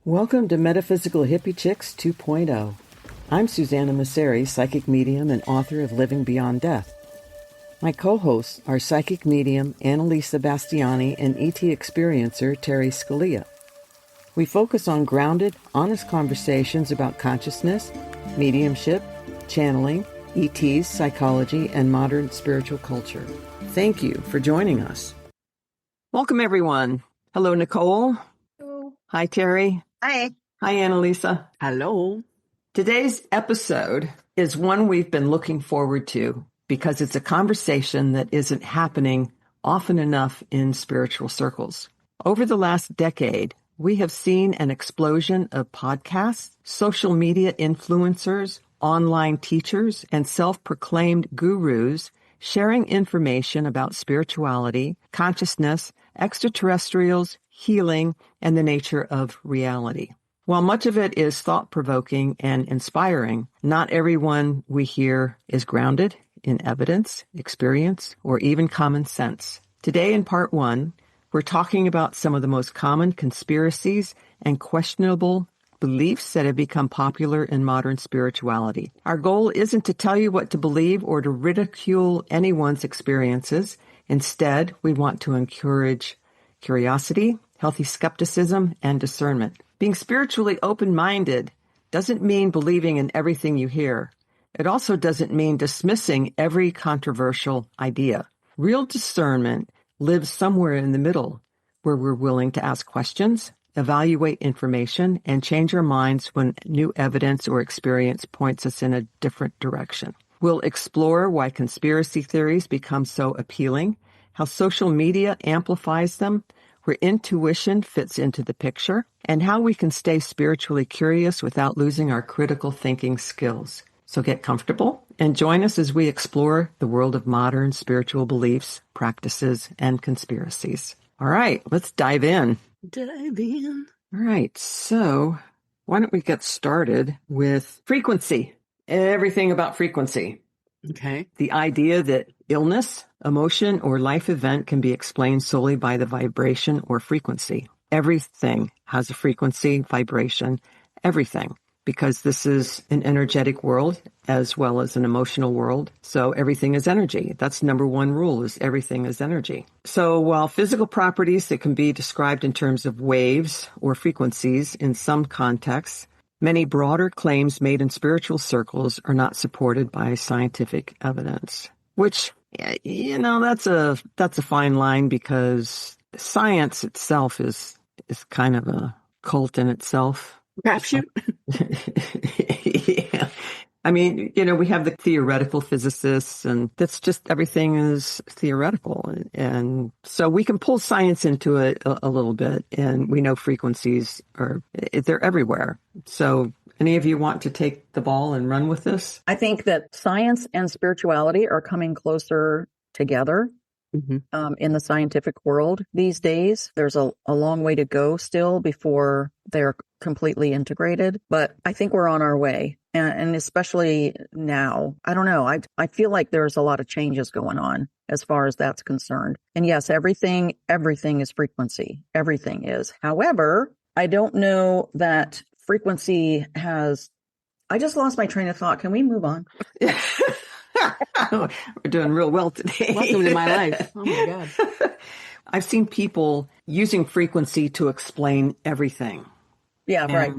Welcome to Metaphysical Hippie Chicks 2.0. I'm Susanna Masseri, psychic medium and author of Living Beyond Death. My co-hosts are psychic medium Annalisa Bastiani and ET experiencer Terry Scalia. We focus on grounded, honest conversations about consciousness, mediumship, channeling, ETs, psychology, and modern spiritual culture. Thank you for joining us. Welcome, everyone. Hello, Nicole. Hello. Hi, Terry. Hi. Hi, Annalisa. Hello. Today's episode is one we've been looking forward to because it's a conversation that isn't happening often enough in spiritual circles. Over the last decade, we have seen an explosion of podcasts, social media influencers, online teachers, and self-proclaimed gurus sharing information about spirituality, consciousness, extraterrestrials, healing, and the nature of reality. While much of it is thought-provoking and inspiring, not everyone we hear is grounded in evidence, experience, or even common sense. Today in part one, we're talking about some of the most common conspiracies and questionable beliefs that have become popular in modern spirituality. Our goal isn't to tell you what to believe or to ridicule anyone's experiences. Instead, we want to encourage curiosity, healthy skepticism, and discernment. Being spiritually open-minded doesn't mean believing in everything you hear. It also doesn't mean dismissing every controversial idea. Real discernment lives somewhere in the middle, where we're willing to ask questions, evaluate information, and change our minds when new evidence or experience points us in a different direction. We'll explore why conspiracy theories become so appealing, how social media amplifies them, where intuition fits into the picture, and how we can stay spiritually curious without losing our critical thinking skills. So get comfortable and join us as we explore the world of modern spiritual beliefs, practices, and conspiracies. All right, let's dive in. All right, so why don't we get started with frequency? Everything about frequency. Okay. The idea that illness, emotion, or life event can be explained solely by the vibration or frequency. Everything has a frequency, vibration, everything, because this is an energetic world as well as an emotional world. So everything is energy. That's number one rule, is everything is energy. So while physical properties that can be described in terms of waves or frequencies in some contexts, many broader claims made in spiritual circles are not supported by scientific evidence, which, you know, that's a fine line, because science itself is kind of a cult in itself. Crapshoot. Yeah. I mean, you know, we have the theoretical physicists, and that's just, everything is theoretical. And so we can pull science into it a little bit, and we know frequencies they're everywhere. So any of you want to take the ball and run with this? I think that science and spirituality are coming closer together in the scientific world these days. There's a long way to go still before they're completely integrated, but I think we're on our way. And especially now, I don't know, I feel like there's a lot of changes going on as far as that's concerned. And yes, everything is frequency. Everything is. However, I don't know that frequency has... I just lost my train of thought. Can we move on? We're doing real well today. Welcome to my life. Oh my God. I've seen people using frequency to explain everything. Yeah, right.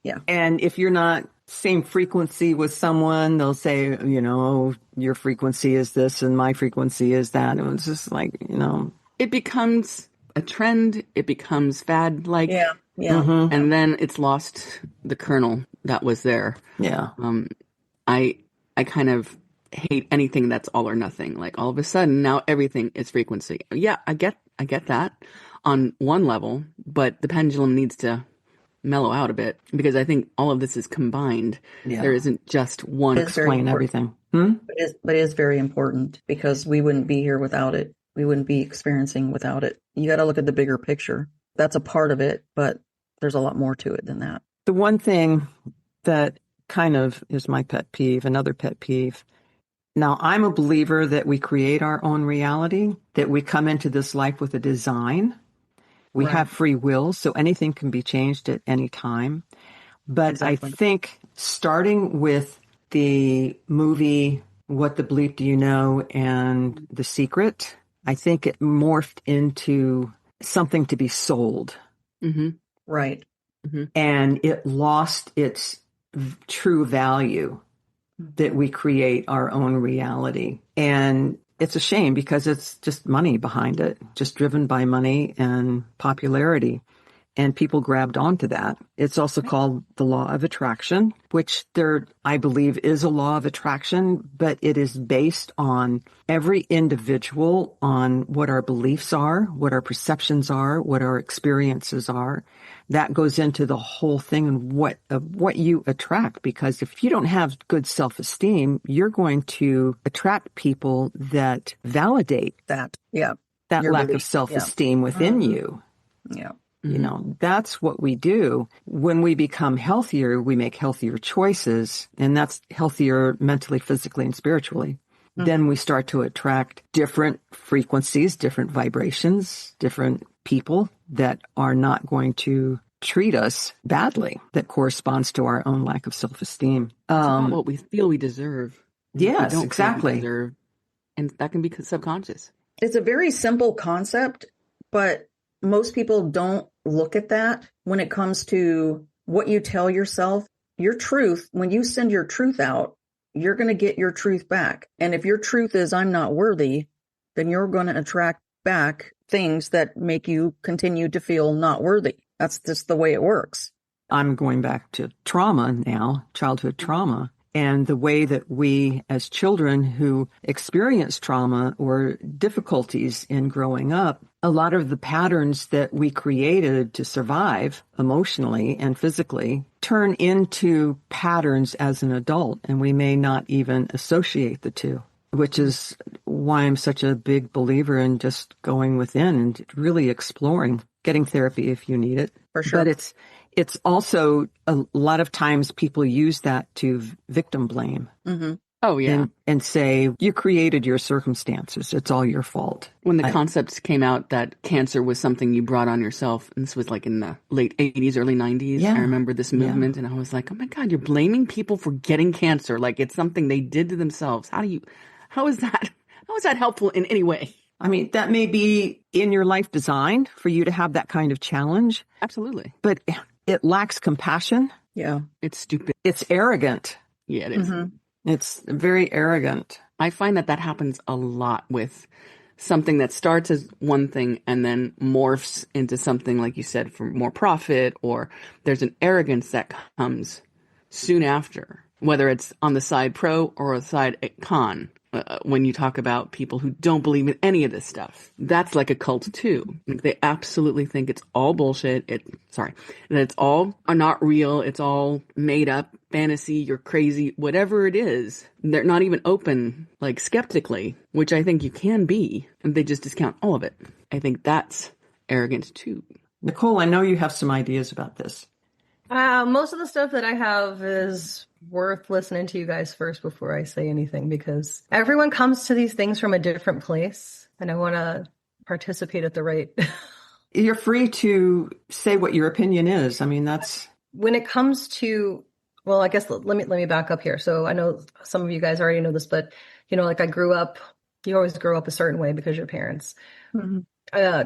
Yeah. And if you're not same frequency with someone, they'll say, you know, your frequency is this and my frequency is that. And it's just like, you know. It becomes a trend. It becomes fad-like. Yeah. And then it's lost the kernel that was there. Yeah. I kind of hate anything that's all or nothing. Like, all of a sudden now everything is frequency. Yeah, I get that on one level, but the pendulum needs to mellow out a bit, because I think all of this is combined. Yeah. There isn't just one. Explain everything. But it is very important, because we wouldn't be here without it. We wouldn't be experiencing without it. You got to look at the bigger picture. That's a part of it, but there's a lot more to it than that. The one thing that kind of is my pet peeve, another pet peeve. Now, I'm a believer that we create our own reality, that we come into this life with a design. We Right. have free will, so anything can be changed at any time. But Exactly. I think starting with the movie What the Bleep Do You Know and The Secret, I think it morphed into something to be sold. Mm-hmm. Right. Mm-hmm. And it lost its true value that we create our own reality. And it's a shame because it's just money behind it, just driven by money and popularity. And people grabbed onto that. It's also called the law of attraction, which there, I believe, is a law of attraction, but it is based on every individual, on what our beliefs are, what our perceptions are, what our experiences are. That goes into the whole thing and what you attract. Because if you don't have good self-esteem, you're going to attract people that validate That. Yeah. that Your lack belief. of self-esteem within you. Yeah. You know, that's what we do. When we become healthier, we make healthier choices, and that's healthier mentally, physically, and spiritually. Then we start to attract different frequencies, different vibrations, different people that are not going to treat us badly, that corresponds to our own lack of self-esteem. It's about what we feel we deserve. And what we Yes, don't feel we exactly. deserve. And that can be subconscious. It's a very simple concept, but most people don't look at that when it comes to what you tell yourself. Your truth, when you send your truth out, you're going to get your truth back. And if your truth is, I'm not worthy, then you're going to attract back things that make you continue to feel not worthy. That's just the way it works. I'm going back to trauma now, childhood trauma. And the way that we, as children who experience trauma or difficulties in growing up, a lot of the patterns that we created to survive emotionally and physically turn into patterns as an adult, and we may not even associate the two, which is why I'm such a big believer in just going within and really exploring, getting therapy if you need it. For sure. But it's also a lot of times people use that to victim blame. Mm-hmm. Oh, yeah. And say, you created your circumstances. It's all your fault. When the concepts came out that cancer was something you brought on yourself, and this was like in the late 80s, early 90s, I remember this movement, and I was like, oh my God, you're blaming people for getting cancer. Like it's something they did to themselves. How is that helpful in any way? I mean, that may be in your life designed for you to have that kind of challenge. Absolutely. But it lacks compassion. Yeah. It's stupid. It's arrogant. Yeah, it is. Mm-hmm. It's very arrogant. I find that happens a lot with something that starts as one thing and then morphs into something, like you said, for more profit, or there's an arrogance that comes soon after, whether it's on the side pro or the side con. When you talk about people who don't believe in any of this stuff, that's like a cult too. Like they absolutely think it's all bullshit. That it's all not real. It's all made up fantasy. You're crazy, whatever it is. They're not even open, like skeptically, which I think you can be, and they just discount all of it. I think that's arrogant too. Nicole, I know you have some ideas about this. Most of the stuff that I have is worth listening to you guys first before I say anything, because everyone comes to these things from a different place, and I want to participate at the right. You're free to say what your opinion is. I mean, that's when it comes to, well, I guess let me back up here. So I know some of you guys already know this, but like I grew up, you always grow up a certain way because your parents. Mm-hmm.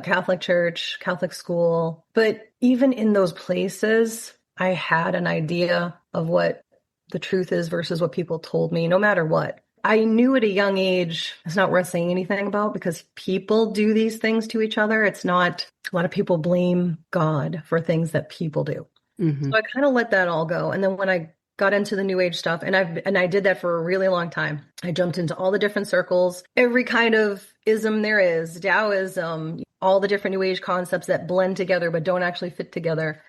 Catholic church, Catholic school. But even in those places, I had an idea of what the truth is versus what people told me, no matter what. I knew at a young age, it's not worth saying anything about because people do these things to each other. It's not, a lot of people blame God for things that people do. Mm-hmm. So I kind of let that all go. And then when I got into the new age stuff, and I did that for a really long time. I jumped into all the different circles, every kind of ism there is, Taoism, all the different new age concepts that blend together but don't actually fit together.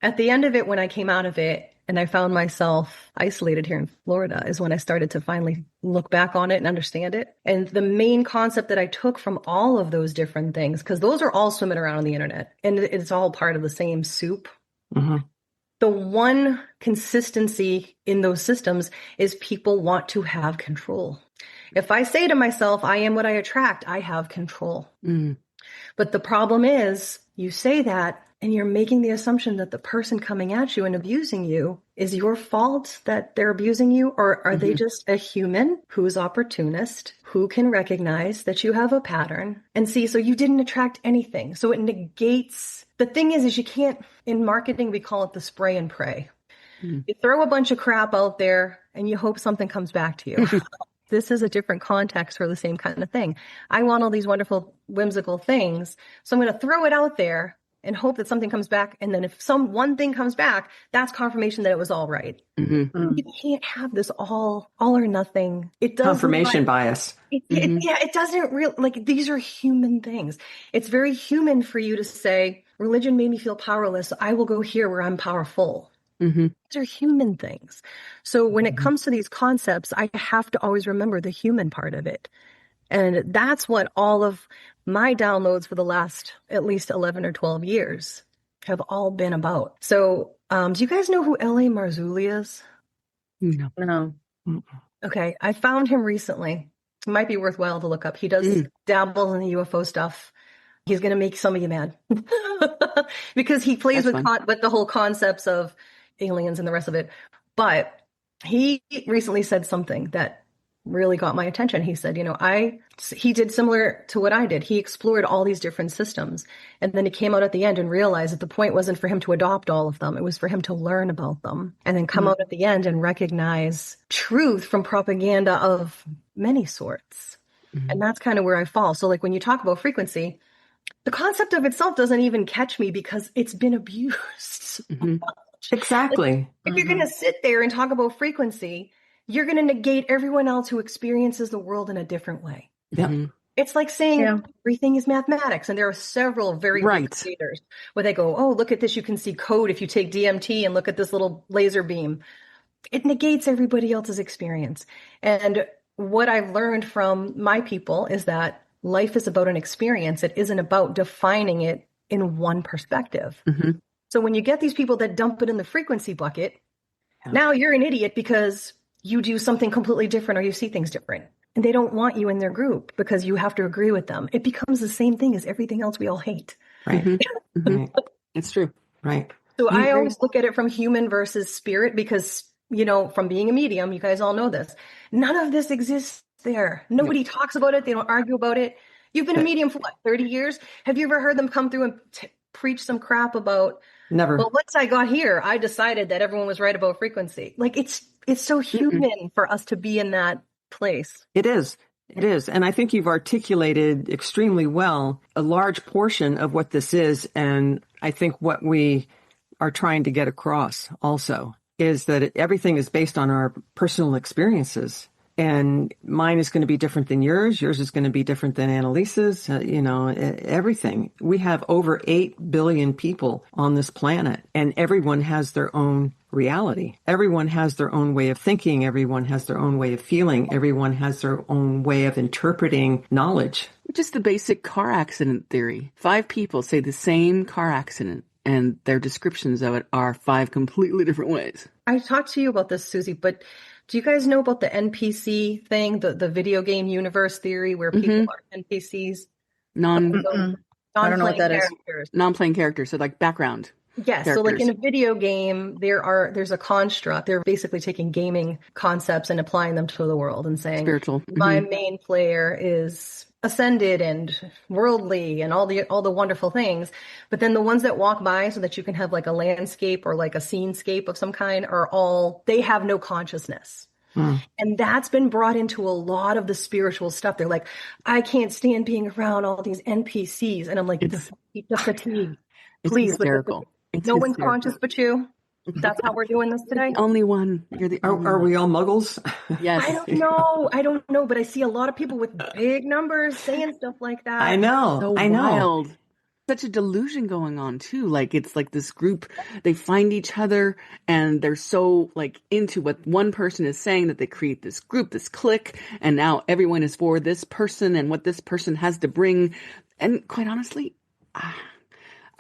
At the end of it, when I came out of it and I found myself isolated here in Florida, is when I started to finally look back on it and understand it. And the main concept that I took from all of those different things, because those are all swimming around on the internet and it's all part of the same soup. Mm-hmm. The one consistency in those systems is people want to have control. If I say to myself, I am what I attract, I have control. Mm. But the problem is you say that and you're making the assumption that the person coming at you and abusing you is your fault that they're abusing you, or are they just a human who's opportunist, who can recognize that you have a pattern and see, so you didn't attract anything. So it negates. The thing is you can't, in marketing, we call it the spray and pray. You throw a bunch of crap out there and you hope something comes back to you. This is a different context for the same kind of thing. I want all these wonderful, whimsical things. So I'm going to throw it out there and hope that something comes back. And then if one thing comes back, that's confirmation that it was all right. You can't have this all or nothing. It does confirmation bias. It doesn't really, like, these are human things. It's very human for you to say, religion made me feel powerless, so I will go here where I'm powerful. These are human things. So when it comes to these concepts, I have to always remember the human part of it. And that's what all of my downloads for the last at least 11 or 12 years have all been about. So do you guys know who L.A. Marzulli is? No. Okay. I found him recently. It might be worthwhile to look up. He does dabble in the UFO stuff. He's going to make some of you mad because he plays with the whole concepts of aliens and the rest of it. But he recently said something that really got my attention. He said, he did similar to what I did. He explored all these different systems. And then he came out at the end and realized that the point wasn't for him to adopt all of them. It was for him to learn about them and then come out at the end and recognize truth from propaganda of many sorts. And that's kind of where I fall. So like when you talk about frequency, the concept of itself doesn't even catch me because it's been abused. Exactly. Like, if you're going to sit there and talk about frequency, you're going to negate everyone else who experiences the world in a different way. Yeah. It's like saying everything is mathematics. And there are several very good creators where they go, oh, look at this. You can see code if you take DMT and look at this little laser beam. It negates everybody else's experience. And what I've learned from my people is that life is about an experience. It isn't about defining it in one perspective. So when you get these people that dump it in the frequency bucket, now you're an idiot because you do something completely different or you see things different. And they don't want you in their group because you have to agree with them. It becomes the same thing as everything else we all hate. Right. Right. It's true. Right. So I always look at it from human versus spirit because, from being a medium, you guys all know this. None of this exists there. Nobody talks about it. They don't argue about it. You've been a medium for 30 years? Have you ever heard them come through and preach some crap about, never. Well, once I got here, I decided that everyone was right about frequency. Like it's so human for us to be in that place. It is. It is. And I think you've articulated extremely well a large portion of what this is. And I think what we are trying to get across also is that everything is based on our personal experiences. And mine is going to be different than yours. Yours is going to be different than Annalisa's, everything. We have over 8 billion people on this planet, and everyone has their own reality. Everyone has their own way of thinking. Everyone has their own way of feeling. Everyone has their own way of interpreting knowledge. Just the basic car accident theory. 5 people say the same car accident, and their descriptions of it are 5 completely different ways. I talked to you about this, Susie, but do you guys know about the NPC thing, the video game universe theory where people are NPCs? I don't know what that characters. Non-playing characters, so like background. Yes. Characters. So like in a video game, there's a construct. They're basically taking gaming concepts and applying them to the world and saying, spiritual. My main player is ascended and worldly and all the wonderful things. But then the ones that walk by so that you can have like a landscape or like a scenescape of some kind they have no consciousness. And that's been brought into a lot of the spiritual stuff. They're like, I can't stand being around all these NPCs. And I'm like, the fatigue. Please. It's hysterical. No one's conscious but you. That's how we're doing this today. Only one. You're the only Are one. we all muggles? Yes. I don't know, but I see a lot of people with big numbers saying stuff like that. I know. So I know. wild. Such a delusion going on too. Like it's like this group, they find each other and they're so like into what one person is saying that they create this group, this clique, and now everyone is for this person and what this person has to bring. And quite honestly,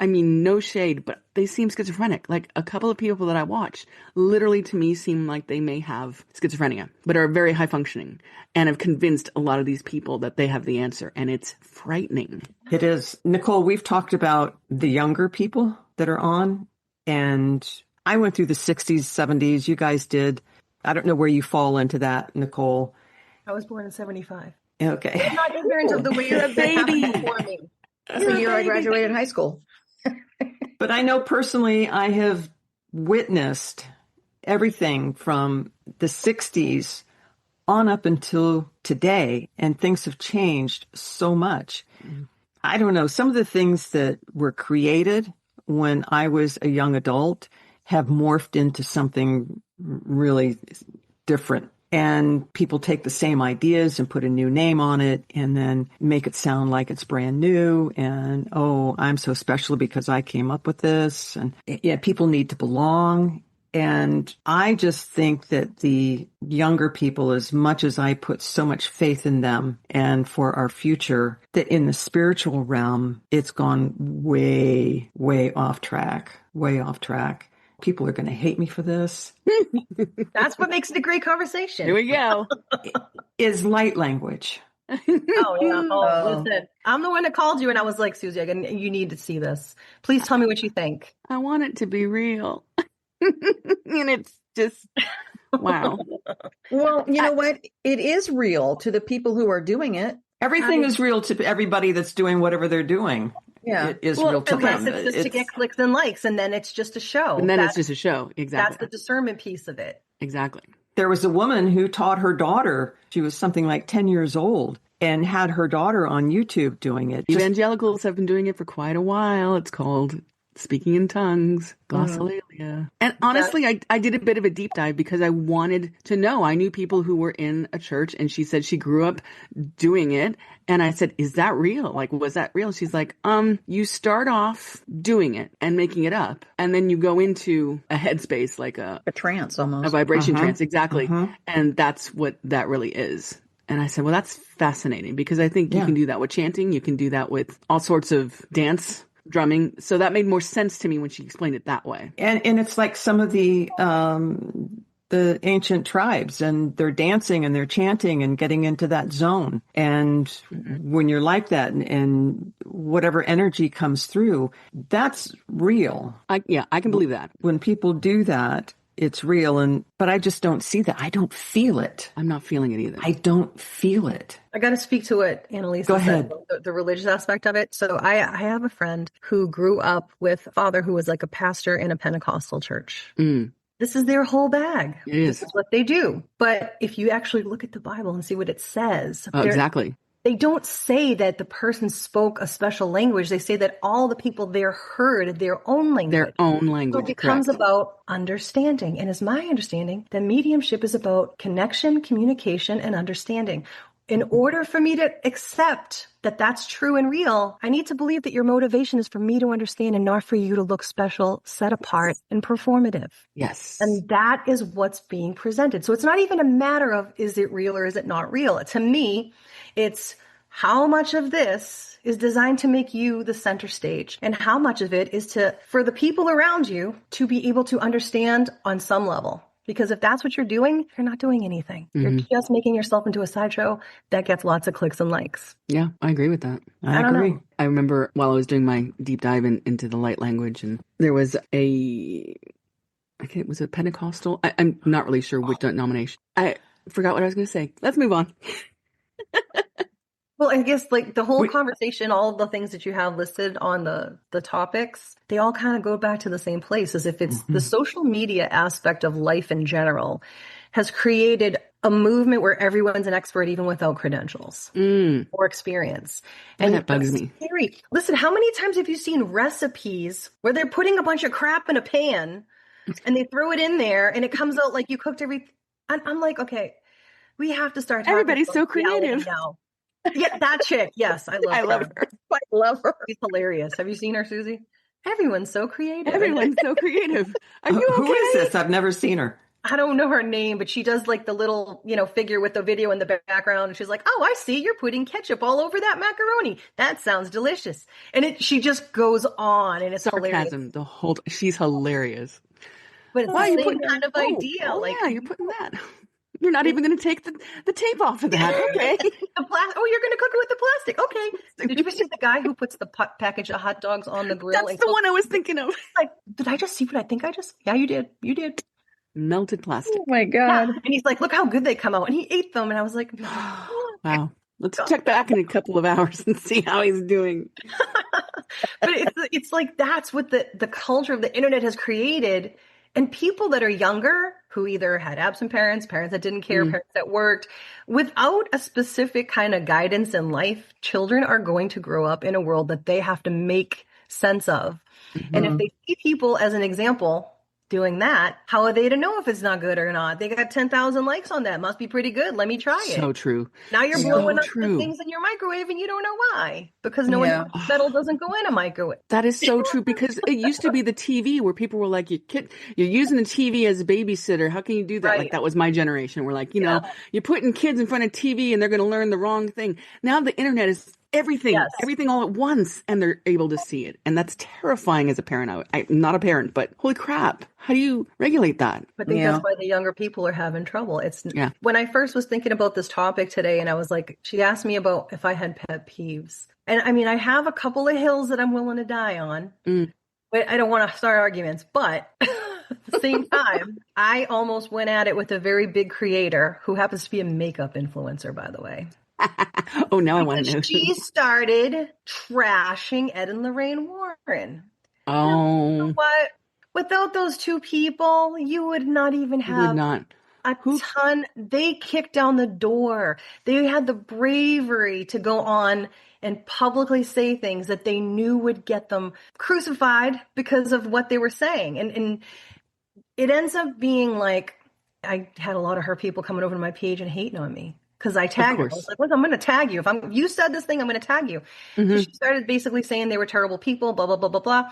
I mean, no shade, but they seem schizophrenic. Like a couple of people that I watch literally to me seem like they may have schizophrenia, but are very high functioning and have convinced a lot of these people that they have the answer. And it's frightening. It is. Nicole, we've talked about the younger people that are on, and I went through the 60s, 70s. You guys did. I don't know where you fall into that, Nicole. I was born in 75. Okay. I'm not ignorant of the way you're a baby before me. That's the year I graduated high school. But I know personally I have witnessed everything from the 60s on up until today, and things have changed so much. I don't know. Some of the things that were created when I was a young adult have morphed into something really different. And people take the same ideas and put a new name on it and then make it sound like it's brand new. And, oh, I'm so special because I came up with this. And yeah, people need to belong. And I just think that the younger people, as much as I put so much faith in them and for our future, that in the spiritual realm, it's gone way, way off track, way off track. People are going to hate me for this. That's what makes it a great conversation. Here we go. Is light language. Oh, yeah. Oh, listen, I'm the one that called you and I was like, Susie, you need to see this. Please tell me what you think. I want it to be real. And it's just, wow. Well, you know what? It is real to the people who are doing it. Everything is real to everybody that's doing whatever they're doing. Yeah. It is real to unless them. it's just to get clicks and likes, and then it's just a show. And then it's just a show. Exactly. That's the discernment piece of it. Exactly. There was a woman who taught her daughter, she was something like 10 years old, and had her daughter on YouTube doing it. Evangelicals have been doing it for quite a while. It's called Speaking in Tongues, glossolalia. And honestly, I did a bit of a deep dive because I wanted to know. I knew people who were in a church, and she said she grew up doing it. And I said, is that real? Like, was that real? She's like, you start off doing it and making it up, and then you go into a headspace, like a trance almost. A vibration trance, exactly. And that's what that really is. And I said, well, that's fascinating because I think you can do that with chanting. You can do that with all sorts of dance, drumming. So that made more sense to me when she explained it that way. And it's like some of the ancient tribes, and they're dancing and they're chanting and getting into that zone. And when you're like that and whatever energy comes through, that's real. I can believe that. When people do that, it's real. But I just don't see that. I don't feel it. I'm not feeling it either. I don't feel it. I got to speak to what Annalisa Go said, ahead. the religious aspect of it. So I have a friend who grew up with a father who was like a pastor in a Pentecostal church. This is their whole bag. It is. This is what they do. But if you actually look at the Bible and see what it says, exactly. They don't say that the person spoke a special language. They say that all the people there heard their own language. Their own language. So it becomes correct. about understanding. And it's my understanding that mediumship is about connection, communication, and understanding. In order for me to accept that that's true and real, I need to believe that your motivation is for me to understand and not for you to look special, set apart, and performative. Yes. And that is what's being presented. So it's not even a matter of, is it real or is it not real? To me, it's how much of this is designed to make you the center stage, and how much of it is for the people around you to be able to understand on some level. Because if that's what you're doing, you're not doing anything. You're just making yourself into a sideshow that gets lots of clicks and likes. Yeah, I agree with that. I agree. I remember while I was doing my deep dive into the light language, and there was I think it was a Pentecostal. I'm not really sure which denomination. I forgot what I was going to say. Let's move on. Well, I guess like the whole conversation, all of the things that you have listed on the topics, they all kind of go back to the same place, as if it's the social media aspect of life in general has created a movement where everyone's an expert even without credentials or experience. And that bugs me. Scary. Listen, how many times have you seen recipes where they're putting a bunch of crap in a pan and they throw it in there and it comes out like you cooked everything? I'm like, okay, we have to start. Everybody's so creative now. Yeah, that chick. Yes, I love her. I love her. She's hilarious. Have you seen her, Susie? Everyone's so creative. Everyone's so creative. Are you okay? Who is this? I've never seen her. I don't know her name, but she does like the little, figure with the video in the background. And she's like, oh, I see you're putting ketchup all over that macaroni. That sounds delicious. And she just goes on, and it's sarcasm. hilarious. She's hilarious. But it's the same kind of idea. Yeah, you're putting that. You're not even going to take the tape off of that. Okay. You're going to cook it with the plastic. Okay. Did you ever see the guy who puts the package of hot dogs on the grill? That's the one I was thinking of. Like, did I just see what I think I just? Yeah, you did. You did. Melted plastic. Oh my God. Yeah. And he's like, look how good they come out. And he ate them. And I was like, oh, wow. Let's check back in a couple of hours and see how he's doing. But it's like, that's what the culture of the internet has created. And people that are younger, who either had absent parents that didn't care, parents that worked, without a specific kind of guidance in life, children are going to grow up in a world that they have to make sense of. Mm-hmm. And if they see people as an example doing that, how are they to know if it's not good or not? They got 10,000 likes on that. Must be pretty good. Let me try it. So true. Now you're blowing up the things in your microwave and you don't know why. Because metal doesn't go in a microwave. That is so true, because it used to be the TV where people were like, you're using the TV as a babysitter. How can you do that? Right. Like, that was my generation. We're like, you're putting kids in front of TV and they're going to learn the wrong thing. Now the internet is everything all at once, and they're able to see it. And that's terrifying as a parent. I'm not a parent, but holy crap. How do you regulate that? I think that's why the younger people are having trouble. When I first was thinking about this topic today, and I was like, she asked me about if I had pet peeves. And I mean, I have a couple of hills that I'm willing to die on, but I don't want to start arguments. But at the same time, I almost went at it with a very big creator who happens to be a makeup influencer, by the way. Oh, now I want to know. She started trashing Ed and Lorraine Warren. Oh. You know what? Without those two people, you would not even have a ton. They kicked down the door. They had the bravery to go on and publicly say things that they knew would get them crucified because of what they were saying. And it ends up being like, I had a lot of her people coming over to my page and hating on me. Because I tagged her. I was like, look, I'm going to tag you. If you said this thing, I'm going to tag you. Mm-hmm. So she started basically saying they were terrible people, blah, blah, blah, blah, blah.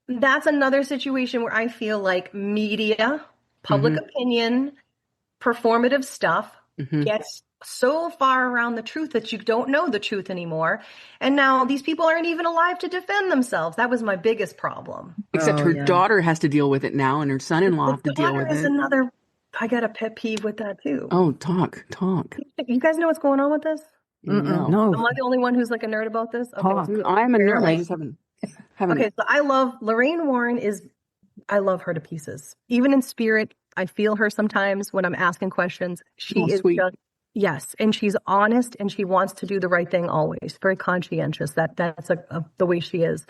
That's another situation where I feel like media, public opinion, performative stuff gets so far around the truth that you don't know the truth anymore. And now these people aren't even alive to defend themselves. That was my biggest problem. Except her daughter has to deal with it now, and her son-in-law have to deal with it. I got a pet peeve with that too. Oh, talk. You guys know what's going on with this? No. Am I the only one who's like a nerd about this? Okay. I'm a nerd. I just haven't. Okay, so I love Lorraine Warren. I love her to pieces. Even in spirit, I feel her sometimes when I'm asking questions. She is sweet. Yes, and she's honest, and she wants to do the right thing always. Very conscientious. That's the way she is.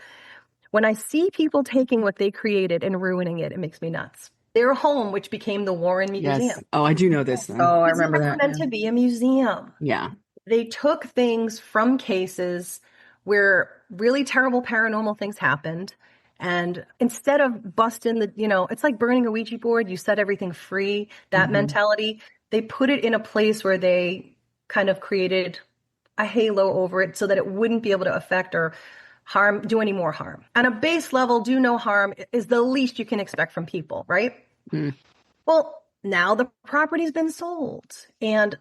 When I see people taking what they created and ruining it, it makes me nuts. Their home, which became the Warren Museum. Yes. Oh, I do know this. Oh, I remember that. It was meant to be a museum. Yeah. They took things from cases where really terrible paranormal things happened. And instead of busting it's like burning a Ouija board. You set everything free, that mentality. They put it in a place where they kind of created a halo over it so that it wouldn't be able to affect or do any more harm. On a base level, do no harm is the least you can expect from people, right? Well, now the property's been sold, and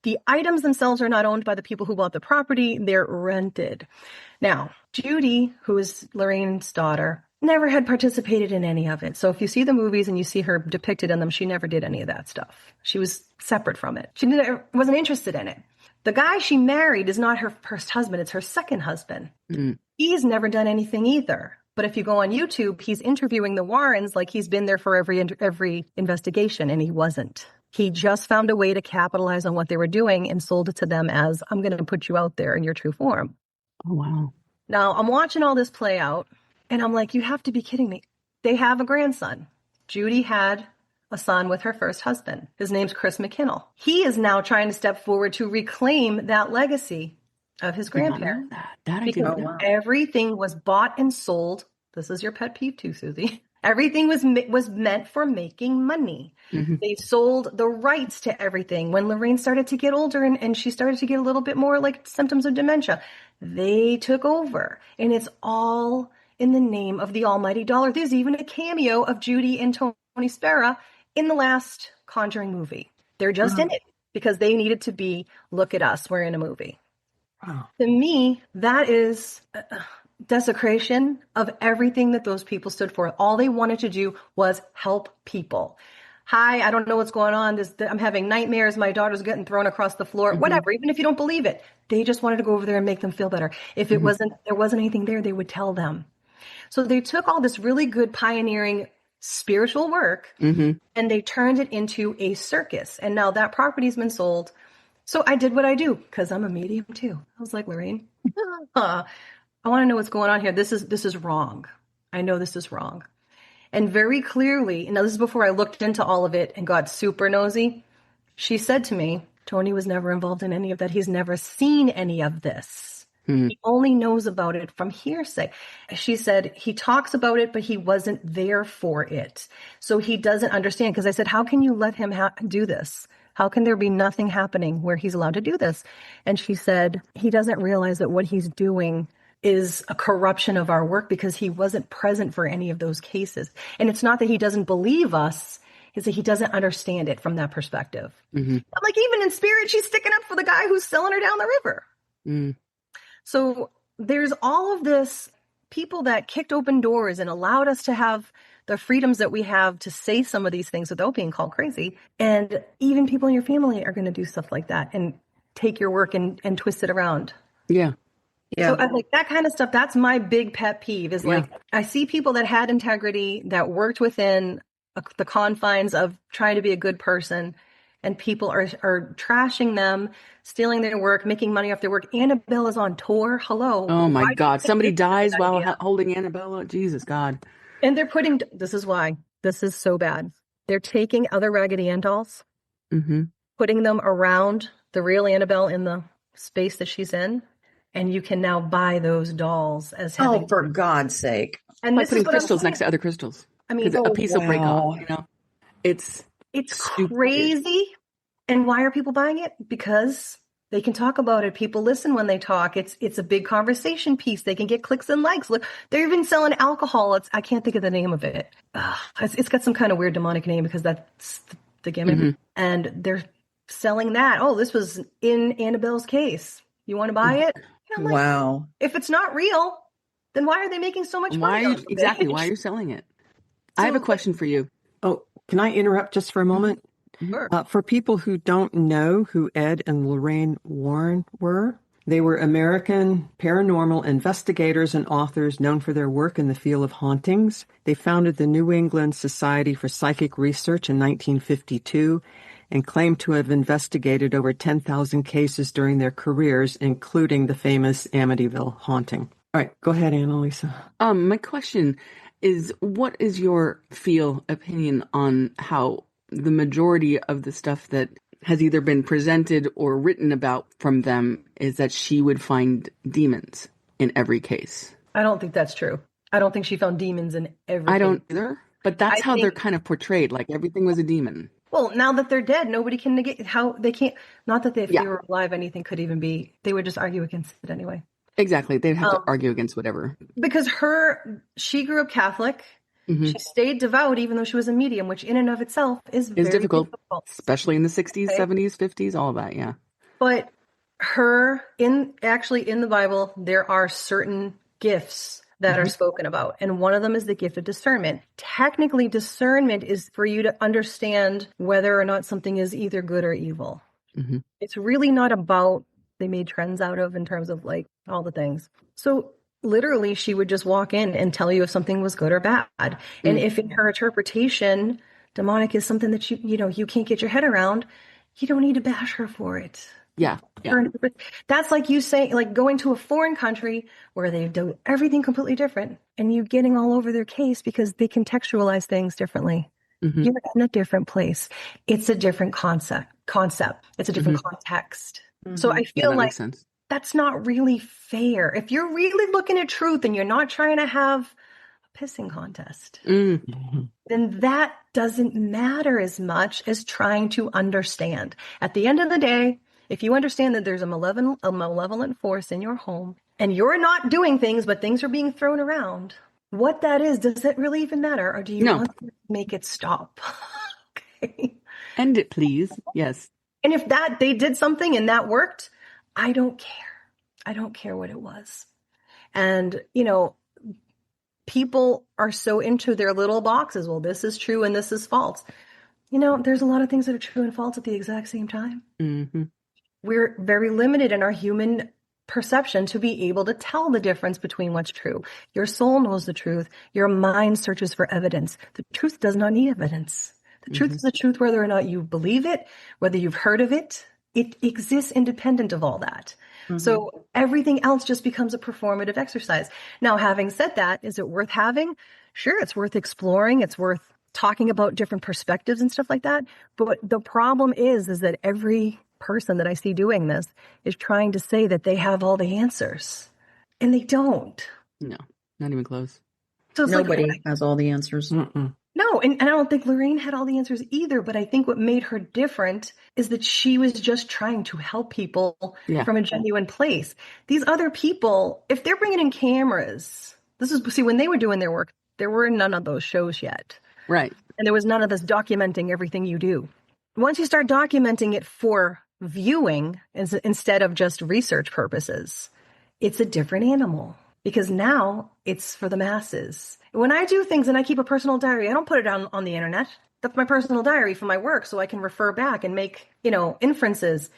the items themselves are not owned by the people who bought the property. They're rented. Now, Judy, who is Lorraine's daughter, never had participated in any of it. So if you see the movies and you see her depicted in them, she never did any of that stuff. She was separate from it. She wasn't interested in it. The guy she married is not her first husband. It's her second husband. He's never done anything either. But if you go on YouTube, he's interviewing the Warrens like he's been there for every investigation, and he wasn't. He just found a way to capitalize on what they were doing and sold it to them as, I'm going to put you out there in your true form. Oh, wow. Now, I'm watching all this play out, and I'm like, you have to be kidding me. They have a grandson. Judy had a son with her first husband. His name's Chris McKinnell. He is now trying to step forward to reclaim that legacy of his grandparents. Because everything was bought and sold. This is your pet peeve too, Susie. Everything was meant for making money. They sold the rights to everything. When Lorraine started to get older and she started to get a little bit more like symptoms of dementia, they took over. And it's all in the name of the almighty dollar. There's even a cameo of Judy and Tony Spera in the last Conjuring movie. They're just in it because they needed to be, look at us, we're in a movie. Wow. To me, that is desecration of everything that those people stood for. All they wanted to do was help people. Hi, I don't know what's going on. I'm having nightmares. My daughter's getting thrown across the floor. Whatever, even if you don't believe it. They just wanted to go over there and make them feel better. If there wasn't anything there, they would tell them. So they took all this really good pioneering spiritual work and they turned it into a circus. And now that property's been sold. So I did what I do because I'm a medium too. I was like, Lorraine, I want to know what's going on here. This is wrong. I know this is wrong. And very clearly, now this is before I looked into all of it and got super nosy. She said to me, Tony was never involved in any of that. He's never seen any of this. He only knows about it from hearsay. She said he talks about it, but he wasn't there for it. So he doesn't understand. Because I said, how can you let him do this? How can there be nothing happening where he's allowed to do this? And she said, he doesn't realize that what he's doing is a corruption of our work because he wasn't present for any of those cases. And it's not that he doesn't believe us, it's that he doesn't understand it from that perspective. I'm like, even in spirit, she's sticking up for the guy who's selling her down the river. So there's all of this people that kicked open doors and allowed us to have the freedoms that we have to say some of these things without being called crazy. And even people in your family are going to do stuff like that and take your work and twist it around. Yeah. So I like that kind of stuff. That's my big pet peeve is like, I see people that had integrity, that worked within the confines of trying to be a good person, and people are trashing them, stealing their work, making money off their work. Annabelle is on tour. Hello. Oh my God. Somebody dies while holding Annabelle. Jesus God. And they're putting, this is why this is so bad. They're taking other Raggedy Ann dolls, putting them around the real Annabelle in the space that she's in. And you can now buy those dolls as having. Oh, for God's sake. And Like putting crystals next to other crystals. I mean, a piece will break off, you know? It's crazy. Weird. And why are people buying it? Because they can talk about it. People listen when they talk. It's a big conversation piece. They can get clicks and likes. Look, they're even selling alcohol. I can't think of the name of it. It's got some kind of weird demonic name because that's the gimmick. And they're selling that. Oh, this was in Annabelle's case. You want to buy it? Like, wow. If it's not real, then why are they making so much money? Exactly. Why are you selling it? So, I have a question for you. Oh, can I interrupt just for a moment? Sure. For people who don't know who Ed and Lorraine Warren were, they were American paranormal investigators and authors known for their work in the field of hauntings. They founded the New England Society for Psychic Research in 1952 and claimed to have investigated over 10,000 cases during their careers, including the famous Amityville haunting. All right, go ahead, Annalisa. My question is, what is your opinion on how the majority of the stuff that has either been presented or written about from them is that she would find demons in every case? I don't think that's true. I don't think she found demons in everything. I don't either, but that's how they're kind of portrayed, like everything was a demon. Well, now that they're dead, nobody can negate how they can't. Not that if they were alive, anything could even be. They would just argue against it anyway. Exactly. They'd have to argue against whatever. Because she grew up Catholic. She stayed devout, even though she was a medium, which in and of itself is very difficult. Especially in the 60s, 70s, 50s, all of that. Yeah. But in the Bible, there are certain gifts that are spoken about. And one of them is the gift of discernment. Technically, discernment is for you to understand whether or not something is either good or evil. It's really not about, they made trends out of in terms of like all the things. So literally she would just walk in and tell you if something was good or bad. And if in her interpretation, demonic is something that you can't get your head around, you don't need to bash her for it. Yeah. That's like you saying, like going to a foreign country where they do everything completely different and you getting all over their case because they contextualize things differently. You're in a different place. It's a different concept. It's a different context. So I feel like that's not really fair. If you're really looking at truth and you're not trying to have a pissing contest, then that doesn't matter as much as trying to understand. At the end of the day, if you understand that there's a malevolent force in your home and you're not doing things, but things are being thrown around, what that is, does it really even matter? Or do you want to make it stop? End it, please. Yes. And if they did something and that worked, I don't care. I don't care what it was. And, people are so into their little boxes. Well, this is true and this is false. There's a lot of things that are true and false at the exact same time. Mm-hmm. We're very limited in our human perception to be able to tell the difference between what's true. Your soul knows the truth. Your mind searches for evidence. The truth does not need evidence. The truth is the truth, whether or not you believe it, whether you've heard of it. It exists independent of all that. So everything else just becomes a performative exercise. Now, having said that, is it worth having? Sure, it's worth exploring. It's worth talking about different perspectives and stuff like that. But the problem is that every person that I see doing this is trying to say that they have all the answers, and they don't. No, not even close. So nobody has all the answers. No, and I don't think Lorraine had all the answers either, but I think what made her different is that she was just trying to help people from a genuine place. These other people, if they're bringing in cameras, when they were doing their work, there were none of those shows yet. Right. And there was none of this documenting everything you do. Once you start documenting it for viewing instead of just research purposes, it's a different animal. Because now it's for the masses. When I do things and I keep a personal diary, I don't put it on the internet. That's my personal diary for my work, so I can refer back and make, inferences.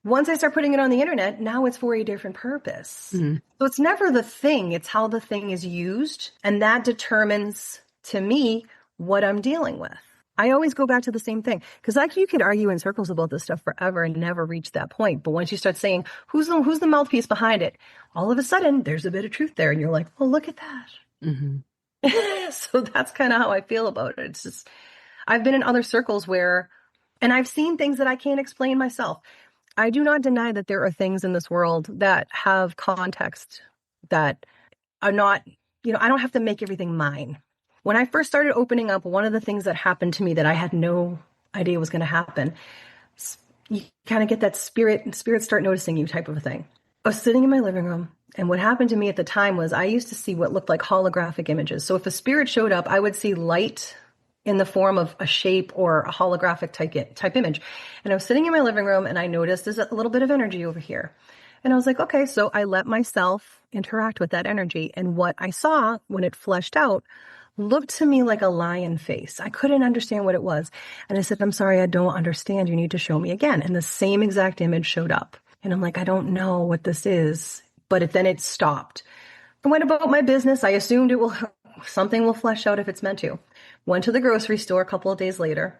Once I start putting it on the internet, now it's for a different purpose. So it's never the thing, it's how the thing is used. And that determines, to me, what I'm dealing with. I always go back to the same thing, because you could argue in circles about this stuff forever and never reach that point. But once you start saying, who's the mouthpiece behind it? All of a sudden, there's a bit of truth there. And you're like, well, look at that. So that's kind of how I feel about it. It's just, I've been in other circles and I've seen things that I can't explain myself. I do not deny that there are things in this world that have context that are not, I don't have to make everything mine. When I first started opening up, one of the things that happened to me that I had no idea was going to happen, you kind of get that spirits start noticing you type of a thing. I was sitting in my living room, and what happened to me at the time was I used to see what looked like holographic images. So if a spirit showed up, I would see light in the form of a shape or a holographic type image. And I was sitting in my living room, and I noticed there's a little bit of energy over here. And I was like, okay, so I let myself interact with that energy. And what I saw when it fleshed out looked to me like a lion face. I couldn't understand what it was. And I said, I'm sorry, I don't understand. You need to show me again. And the same exact image showed up. And I'm like, I don't know what this is. But then it stopped. I went about my business. I assumed something will flesh out if it's meant to. Went to the grocery store a couple of days later.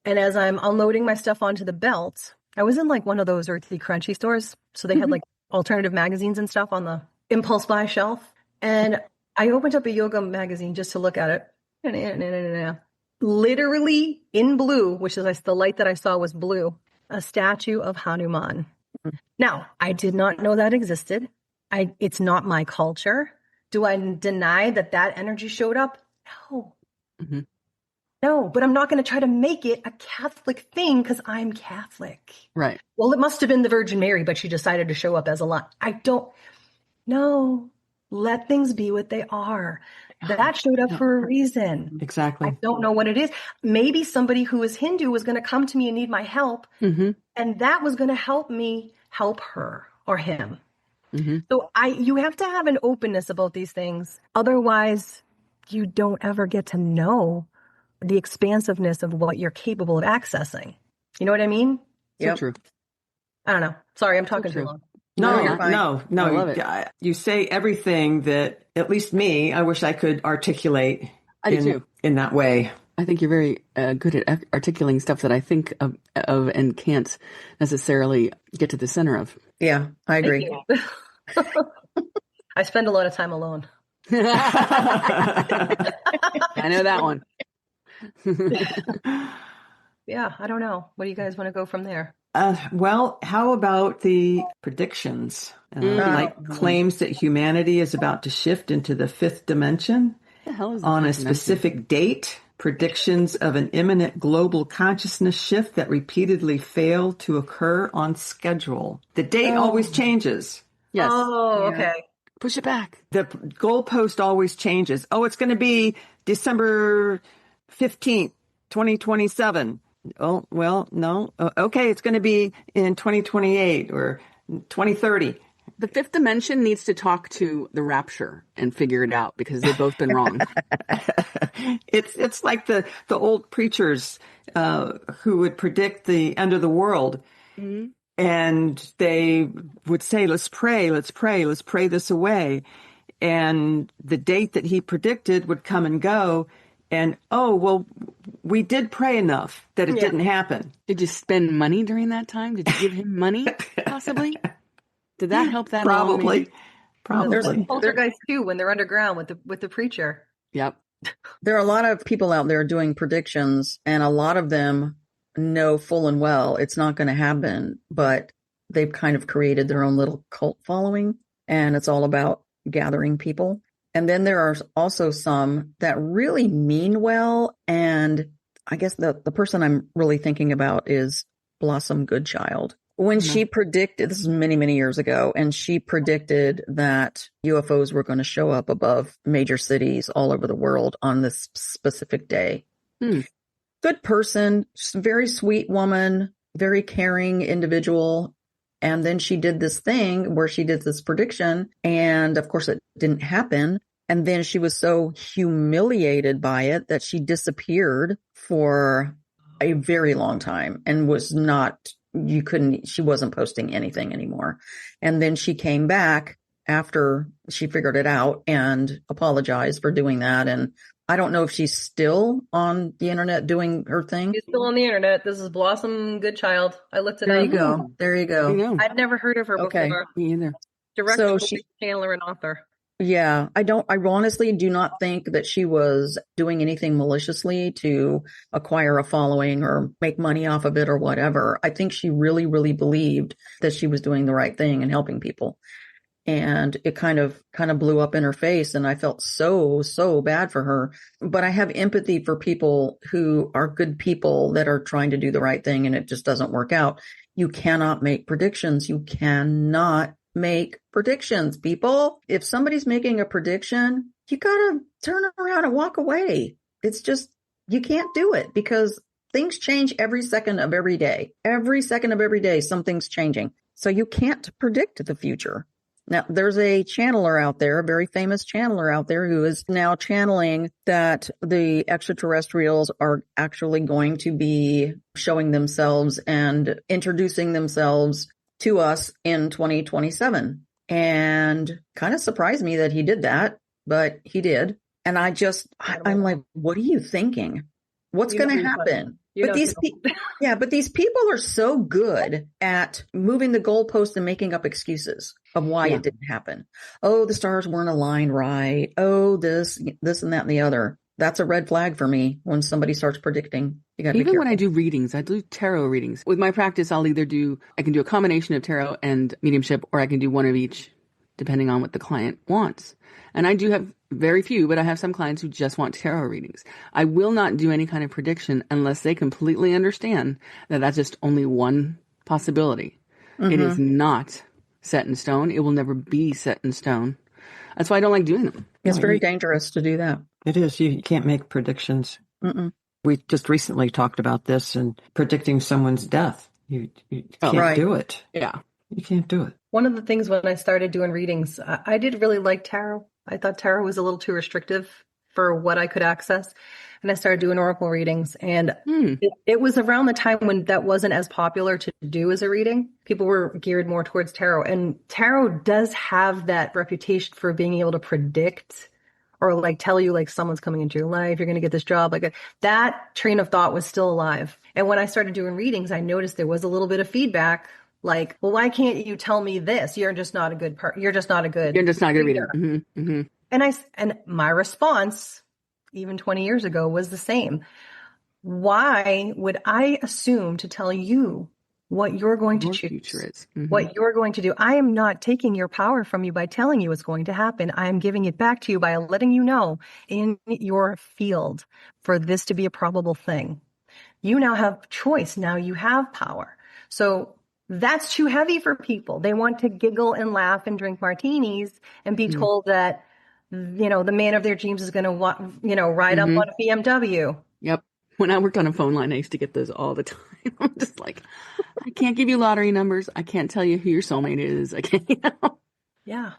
And as I'm unloading my stuff onto the belt, I was in like one of those earthy crunchy stores. So they had like alternative magazines and stuff on the impulse buy shelf. And I opened up a yoga magazine just to look at it. Literally in blue, which is the light that I saw was blue, a statue of Hanuman. Now, I did not know that existed. It's not my culture. Do I deny that energy showed up? No. No, but I'm not going to try to make it a Catholic thing because I'm Catholic. Right. Well, it must have been the Virgin Mary, but she decided to show up as a lion. I don't know. Let things be what they are. That showed up for a reason. Exactly. I don't know what it is. Maybe somebody who is Hindu was going to come to me and need my help. And that was going to help me help her or him. So you have to have an openness about these things. Otherwise, you don't ever get to know the expansiveness of what you're capable of accessing. You know what I mean? So true. I don't know. Sorry, I'm talking too long. No, you're fine. no. I love it. You say everything that, at least me, I wish I could articulate in that way. I think you're very good at articulating stuff that I think of and can't necessarily get to the center of. Yeah, I agree. I spend a lot of time alone. I know that one. Yeah, I don't know. What do you guys want to go from there? Well, how about the predictions? Claims that humanity is about to shift into the fifth dimension on a specific date. Predictions of an imminent global consciousness shift that repeatedly fail to occur on schedule. The date always changes. Yes. Oh, okay. Push it back. The goalpost always changes. Oh, it's going to be December 15th, 2027. Oh, well, no. Okay, it's going to be in 2028 or 2030. The fifth dimension needs to talk to the rapture and figure it out because they've both been wrong. It's like the old preachers who would predict the end of the world. Mm-hmm. And they would say, let's pray this away. And the date that he predicted would come and go. And, oh, well, we did pray enough that it didn't happen. Did you spend money during that time? Did you give him money, possibly? Did that help that? Probably. There's poltergeists too when they're underground with the preacher. Yep. There are a lot of people out there doing predictions, and a lot of them know full and well it's not going to happen, but they've kind of created their own little cult following, and it's all about gathering people. And then there are also some that really mean well, and I guess the person I'm really thinking about is Blossom Goodchild. When she predicted, this is many, many years ago, and she predicted that UFOs were going to show up above major cities all over the world on this specific day. Good person, very sweet woman, very caring individual. And then she did this thing where she did this prediction, and of course it didn't happen. And then she was so humiliated by it that she disappeared for a very long time and was not, she wasn't posting anything anymore. And then she came back after she figured it out and apologized for doing that. And I don't know if she's still on the internet doing her thing. She's still on the internet. This is Blossom Goodchild. I looked it up. There you go. I'd never heard of her before. Me either. Director, channeler, and author. Yeah, I honestly do not think that she was doing anything maliciously to acquire a following or make money off of it or whatever. I think she really, really believed that she was doing the right thing and helping people. And it kind of blew up in her face. And I felt so bad for her. But I have empathy for people who are good people that are trying to do the right thing and it just doesn't work out. You cannot make predictions. You cannot make predictions, people. If somebody's making a prediction, you gotta turn around and walk away. It's just, you can't do it because things change every second of every day. Every second of every day, something's changing. So you can't predict the future. Now, there's a channeler out there, a very famous channeler out there who is now channeling that the extraterrestrials are actually going to be showing themselves and introducing themselves to us in 2027. And kind of surprised me that he did that, but he did. And I'm like, what are you thinking? What's going to happen? But these people are so good at moving the goalposts and making up excuses of why it didn't happen. Oh, the stars weren't aligned right. Oh, this and that and the other. That's a red flag for me when somebody starts predicting. You got to be careful. Even when I do readings, I do tarot readings. With my practice, I can do a combination of tarot and mediumship, or I can do one of each, depending on what the client wants. And I do have very few, but I have some clients who just want tarot readings. I will not do any kind of prediction unless they completely understand that that's just only one possibility. Mm-hmm. It is not set in stone. It will never be set in stone. That's why I don't like doing them. It's very dangerous to do that. It is. You can't make predictions. Mm-mm. We just recently talked about this and predicting someone's death. You can't do it. Yeah. You can't do it. One of the things when I started doing readings, I did really like tarot. I thought tarot was a little too restrictive for what I could access. And I started doing oracle readings. And it was around the time when that wasn't as popular to do as a reading. People were geared more towards tarot. And tarot does have that reputation for being able to predict or like tell you like someone's coming into your life, you're going to get this job. Like that train of thought was still alive. And when I started doing readings, I noticed there was a little bit of feedback. Like, well, why can't you tell me this? You're just not a good You're just not a good reader. Mm-hmm. Mm-hmm. And my response, even 20 years ago, was the same. Why would I assume to tell you what you're going to choose, future is. Mm-hmm. what you're going to do? I am not taking your power from you by telling you what's going to happen. I am giving it back to you by letting you know in your field for this to be a probable thing. You now have choice. Now you have power. So that's too heavy for people. They want to giggle and laugh and drink martinis and be told that, the man of their dreams is going to, ride up on a BMW. Yep. When I worked on a phone line, I used to get those all the time. I'm just like, I can't give you lottery numbers. I can't tell you who your soulmate is. I can't, Yeah.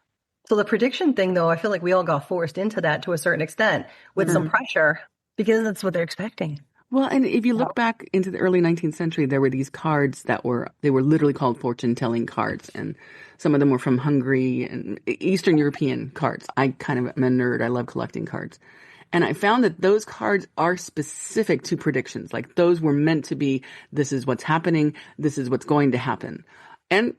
So the prediction thing, though, I feel like we all got forced into that to a certain extent with some pressure because that's what they're expecting. Well, and if you look back into the early 19th century, there were these cards they were literally called fortune-telling cards. And some of them were from Hungary and Eastern European cards. I kind of am a nerd. I love collecting cards. And I found that those cards are specific to predictions. Like those were meant to be, this is what's happening. This is what's going to happen. And,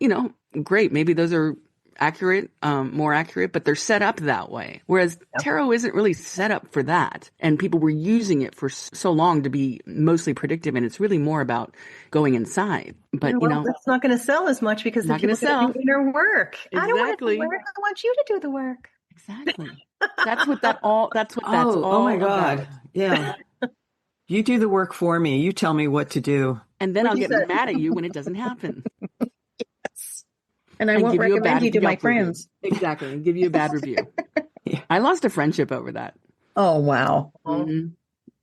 great. Maybe those are accurate, more accurate, but they're set up that way. Whereas tarot isn't really set up for that. And people were using it for so long to be mostly predictive. And it's really more about going inside. But, it's not going to sell as much because the people are doing inner work. Exactly. I don't want to do the work. I want you to do the work. Exactly. That's what that's all Oh my God. about. Yeah. You do the work for me. You tell me what to do. And then I'll get mad at you when it doesn't happen. And I won't recommend you to my friends. Exactly. And give you a bad review. Yeah. I lost a friendship over that. Oh, wow. Mm-hmm.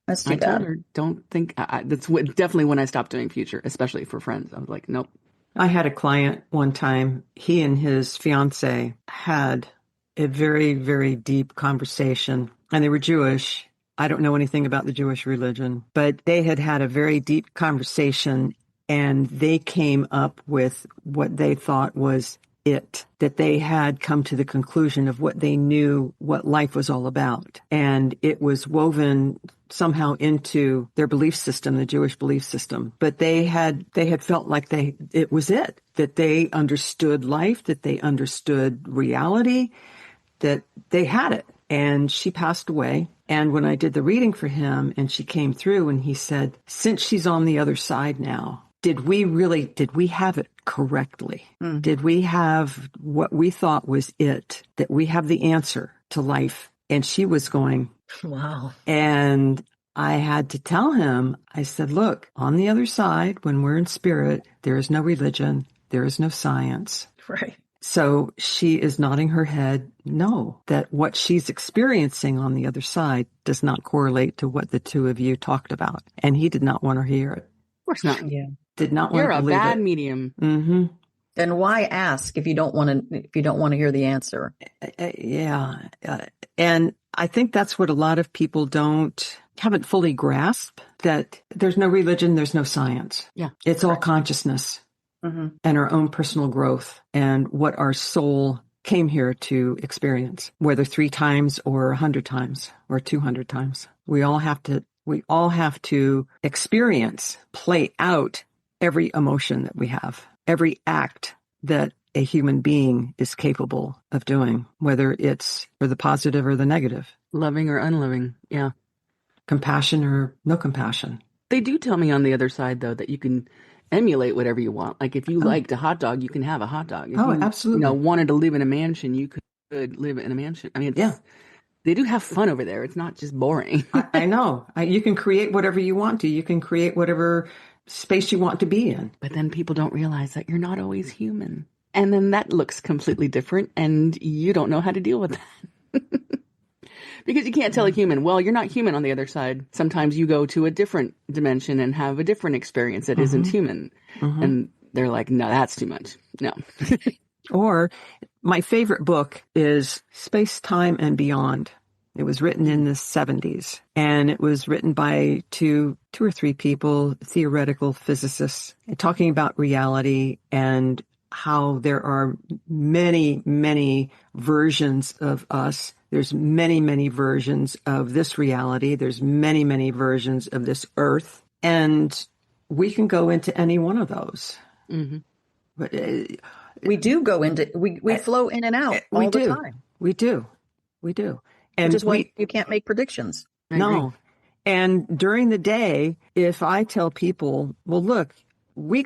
That's too bad. I told her, don't think, that's definitely when I stopped doing future, especially for friends. I was like, nope. I had a client one time, he and his fiance had a very, very deep conversation, and they were Jewish. I don't know anything about the Jewish religion, but they had a very deep conversation, and they came up with what they thought was it, that they had come to the conclusion of what they knew what life was all about. And it was woven somehow into their belief system, the Jewish belief system. But they had felt like it was it, that they understood life, that they understood reality, that they had it. And she passed away. And when I did the reading for him and she came through and he said, since she's on the other side now, did we have it correctly? Mm. Did we have what we thought was it, that we have the answer to life? And she was going, wow. And I had to tell him, I said, look, on the other side, when we're in spirit, there is no religion, there is no science. Right. So she is nodding her head, no, that what she's experiencing on the other side does not correlate to what the two of you talked about. And he did not want to hear it. Of course not. Yeah. Did not want to believe it. You're a bad medium. Mm-hmm. Then why ask if you don't want to hear the answer? Yeah. And I think that's what a lot of people haven't fully grasped, that there's no religion, there's no science. Yeah. It's all consciousness. Mm-hmm. And our own personal growth and what our soul came here to experience, whether 3 times or 100 times or 200 times. We all have to experience, play out every emotion that we have, every act that a human being is capable of doing, whether it's for the positive or the negative. Loving or unloving. Yeah. Compassion or no compassion. They do tell me on the other side, though, that you can emulate whatever you want. Like if you liked a hot dog, you can have a hot dog. If you, absolutely. Wanted to live in a mansion, you could live in a mansion. I mean, they do have fun over there. It's not just boring. I know. You can create whatever you want to. You can create whatever space you want to be in. But then people don't realize that you're not always human. And then that looks completely different and you don't know how to deal with that. Because you can't tell a human, well, you're not human on the other side. Sometimes you go to a different dimension and have a different experience that isn't human. Mm-hmm. And they're like, no, that's too much. No. Or my favorite book is Space, Time, and Beyond. It was written in the 70s, and it was written by two or three people, theoretical physicists, talking about reality and how there are many, many versions of us. There's many, many versions of this reality. There's many, many versions of this earth. And we can go into any one of those. Mm-hmm. But we do go into, we flow in and out all the time. We do. And which is why you can't make predictions. No. And during the day, if I tell people, well, look, we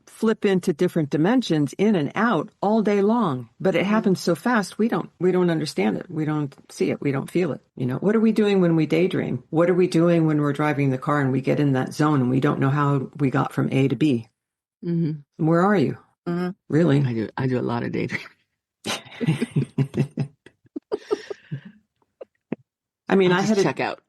flip into different dimensions in and out all day long, but it happens so fast we don't understand it. We don't see it. We don't feel it. What are we doing when we daydream? What are we doing when we're driving the car and we get in that zone and we don't know how we got from A to B? Mm-hmm. Where are you? Mm-hmm. Really? I do a lot of daydreaming. I mean, I had to check out.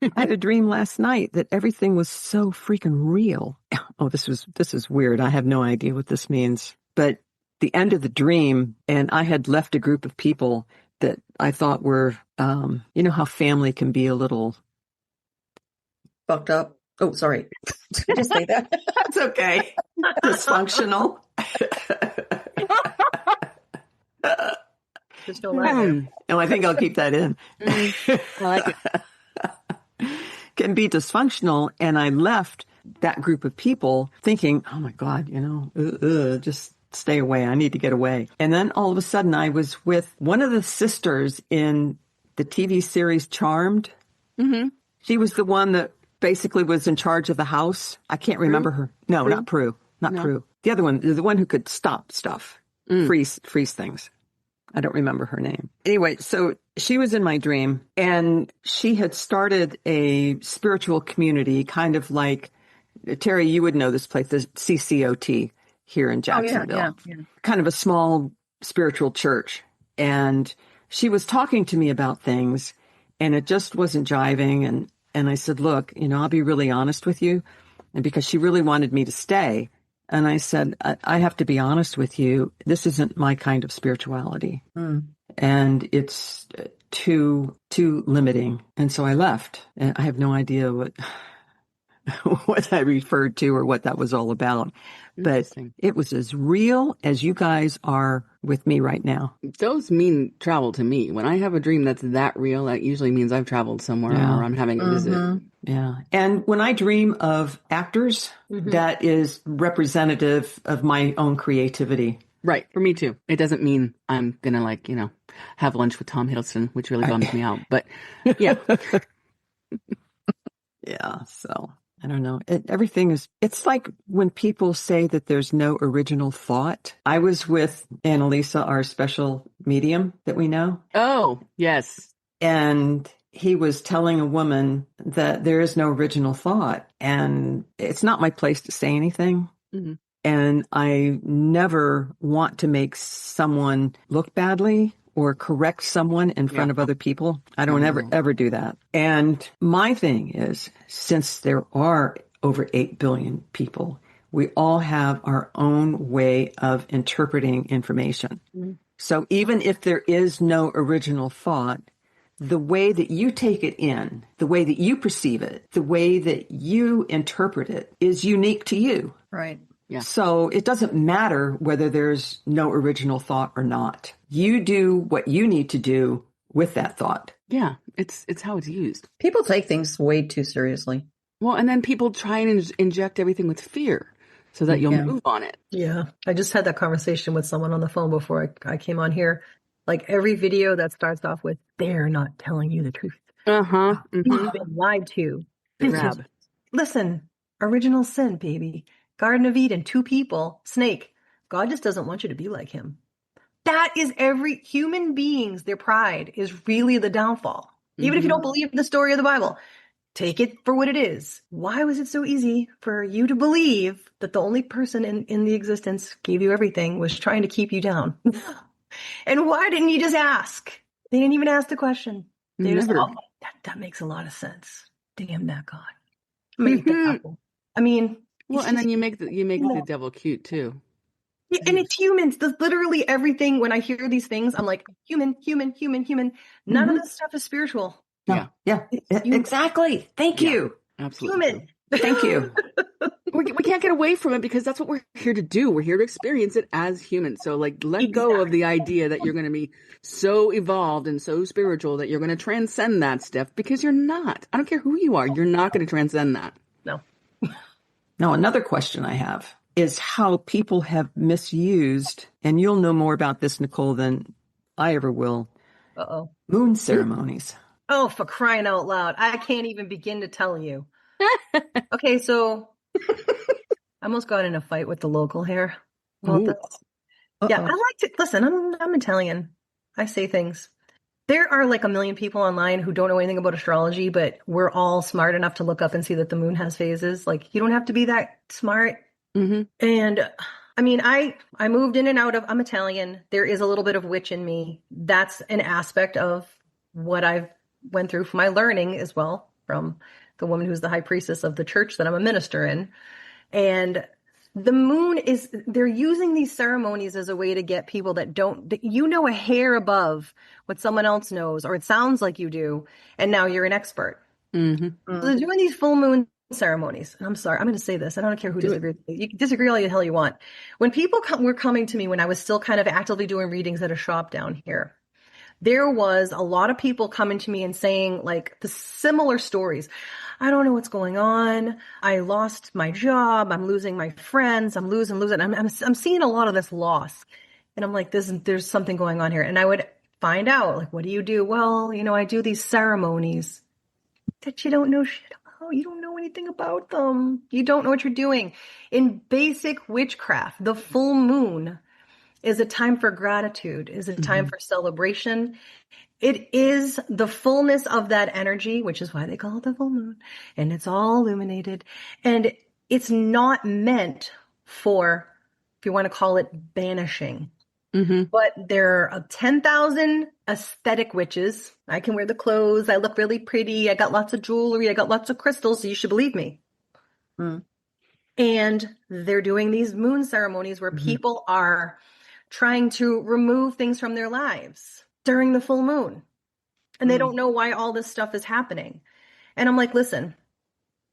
I had a dream last night that everything was so freaking real. Oh, this is weird. I have no idea what this means. But the end of the dream, and I had left a group of people that I thought were, you know how family can be a little Fucked up. Oh, sorry. Did I just say that? That's okay. Dysfunctional. Just don't let it. No, I think I'll keep that in. I like it. Can be dysfunctional. And I left that group of people thinking, oh my God, just stay away. I need to get away. And then all of a sudden I was with one of the sisters in the TV series Charmed. Mm-hmm. She was the one that basically was in charge of the house. I can't remember her. No, not Prue. Not Prue. The other one, the one who could stop stuff, freeze things. I don't remember her name. Anyway, so she was in my dream, and she had started a spiritual community, kind of like, Terry, you would know this place, the CCOT here in Jacksonville. Oh, yeah. Kind of a small spiritual church. And she was talking to me about things, and it just wasn't jiving. And I said, look, I'll be really honest with you. And because she really wanted me to stay. And I said, I have to be honest with you. This isn't my kind of spirituality. And it's too limiting. And so I left. And I have no idea what I referred to or what that was all about. But it was as real as you guys are with me right now. Those mean travel to me. When I have a dream that's that real, that usually means I've traveled somewhere or I'm having a visit. Yeah. And when I dream of actors, that is representative of my own creativity. Right. For me too. It doesn't mean I'm going to have lunch with Tom Hiddleston, which really bums me out. But yeah. Yeah. So I don't know. It's like when people say that there's no original thought. I was with Annalisa, our special medium that we know. Oh, yes. And he was telling a woman that there is no original thought. And it's not my place to say anything. Mm-hmm. And I never want to make someone look badly or correct someone in front of other people. I don't ever do that. And my thing is, since there are over 8 billion people, we all have our own way of interpreting information. Mm-hmm. So even if there is no original thought, the way that you take it in, the way that you perceive it, the way that you interpret it is unique to you. Right. Yeah. So it doesn't matter whether there's no original thought or not. You do what you need to do with that thought. Yeah, it's how it's used. People take things way too seriously. Well, and then people try and inject everything with fear so that you'll move on it. Yeah. I just had that conversation with someone on the phone before I came on here. Like every video that starts off with, they're not telling you the truth. Uh-huh. Mm-hmm. You've been lied to. Listen, original sin, baby. Garden of Eden, 2 people, snake. God just doesn't want you to be like him. That is every human being's, their pride is really the downfall. Even if you don't believe the story of the Bible, take it for what it is. Why was it so easy for you to believe that the only person in the existence gave you everything was trying to keep you down? And why didn't you just ask? They didn't even ask the question. They just thought, that makes a lot of sense. Damn that God. Make that apple. I mean, well, and then you make the devil cute too. Yeah, and it's humans. That's literally everything. When I hear these things, I'm like, human. None of this stuff is spiritual. No. Yeah. Exactly. Thank you. Absolutely. Human. Thank you. We can't get away from it because that's what we're here to do. We're here to experience it as humans. So let go of the idea that you're going to be so evolved and so spiritual that you're going to transcend that stuff, because you're not. I don't care who you are. You're not going to transcend that. No. Now, another question I have is how people have misused, and you'll know more about this, Nicole, than I ever will, moon ceremonies. Oh, for crying out loud. I can't even begin to tell you. Okay, so I almost got in a fight with the local here about this. Yeah, I like to, listen, I'm Italian. I say things. There are like 1 million people online who don't know anything about astrology, but we're all smart enough to look up and see that the moon has phases. Like, you don't have to be that smart. Mm-hmm. And I mean, I moved in and out of, I'm Italian. There is a little bit of witch in me. That's an aspect of what I've went through for my learning as well from the woman who's the high priestess of the church that I'm a minister in. And the moon they're using these ceremonies as a way to get people that a hair above what someone else knows, or it sounds like you do, and now you're an expert. Mm-hmm. So they're doing these full moon ceremonies. And I'm sorry, I'm going to say this. I don't care who disagrees with me. You can disagree all the hell you want. When people were coming to me when I was still kind of actively doing readings at a shop down here, there was a lot of people coming to me and saying like the similar stories. I don't know what's going on. I lost my job. I'm losing my friends. I'm losing. I'm seeing a lot of this loss. And I'm like, there's something going on here. And I would find out, like, what do you do? Well, I do these ceremonies that you don't know shit about. You don't know anything about them. You don't know what you're doing. In basic witchcraft, the full moon is a time for gratitude, is a time for celebration. It is the fullness of that energy, which is why they call it the full moon, and it's all illuminated. And it's not meant for, if you want to call it, banishing. But there are 10,000 aesthetic witches. I can wear the clothes. I look really pretty. I got lots of jewelry. I got lots of crystals. So you should believe me. And they're doing these moon ceremonies where people are trying to remove things from their lives during the full moon. And they don't know why all this stuff is happening. And I'm like, listen,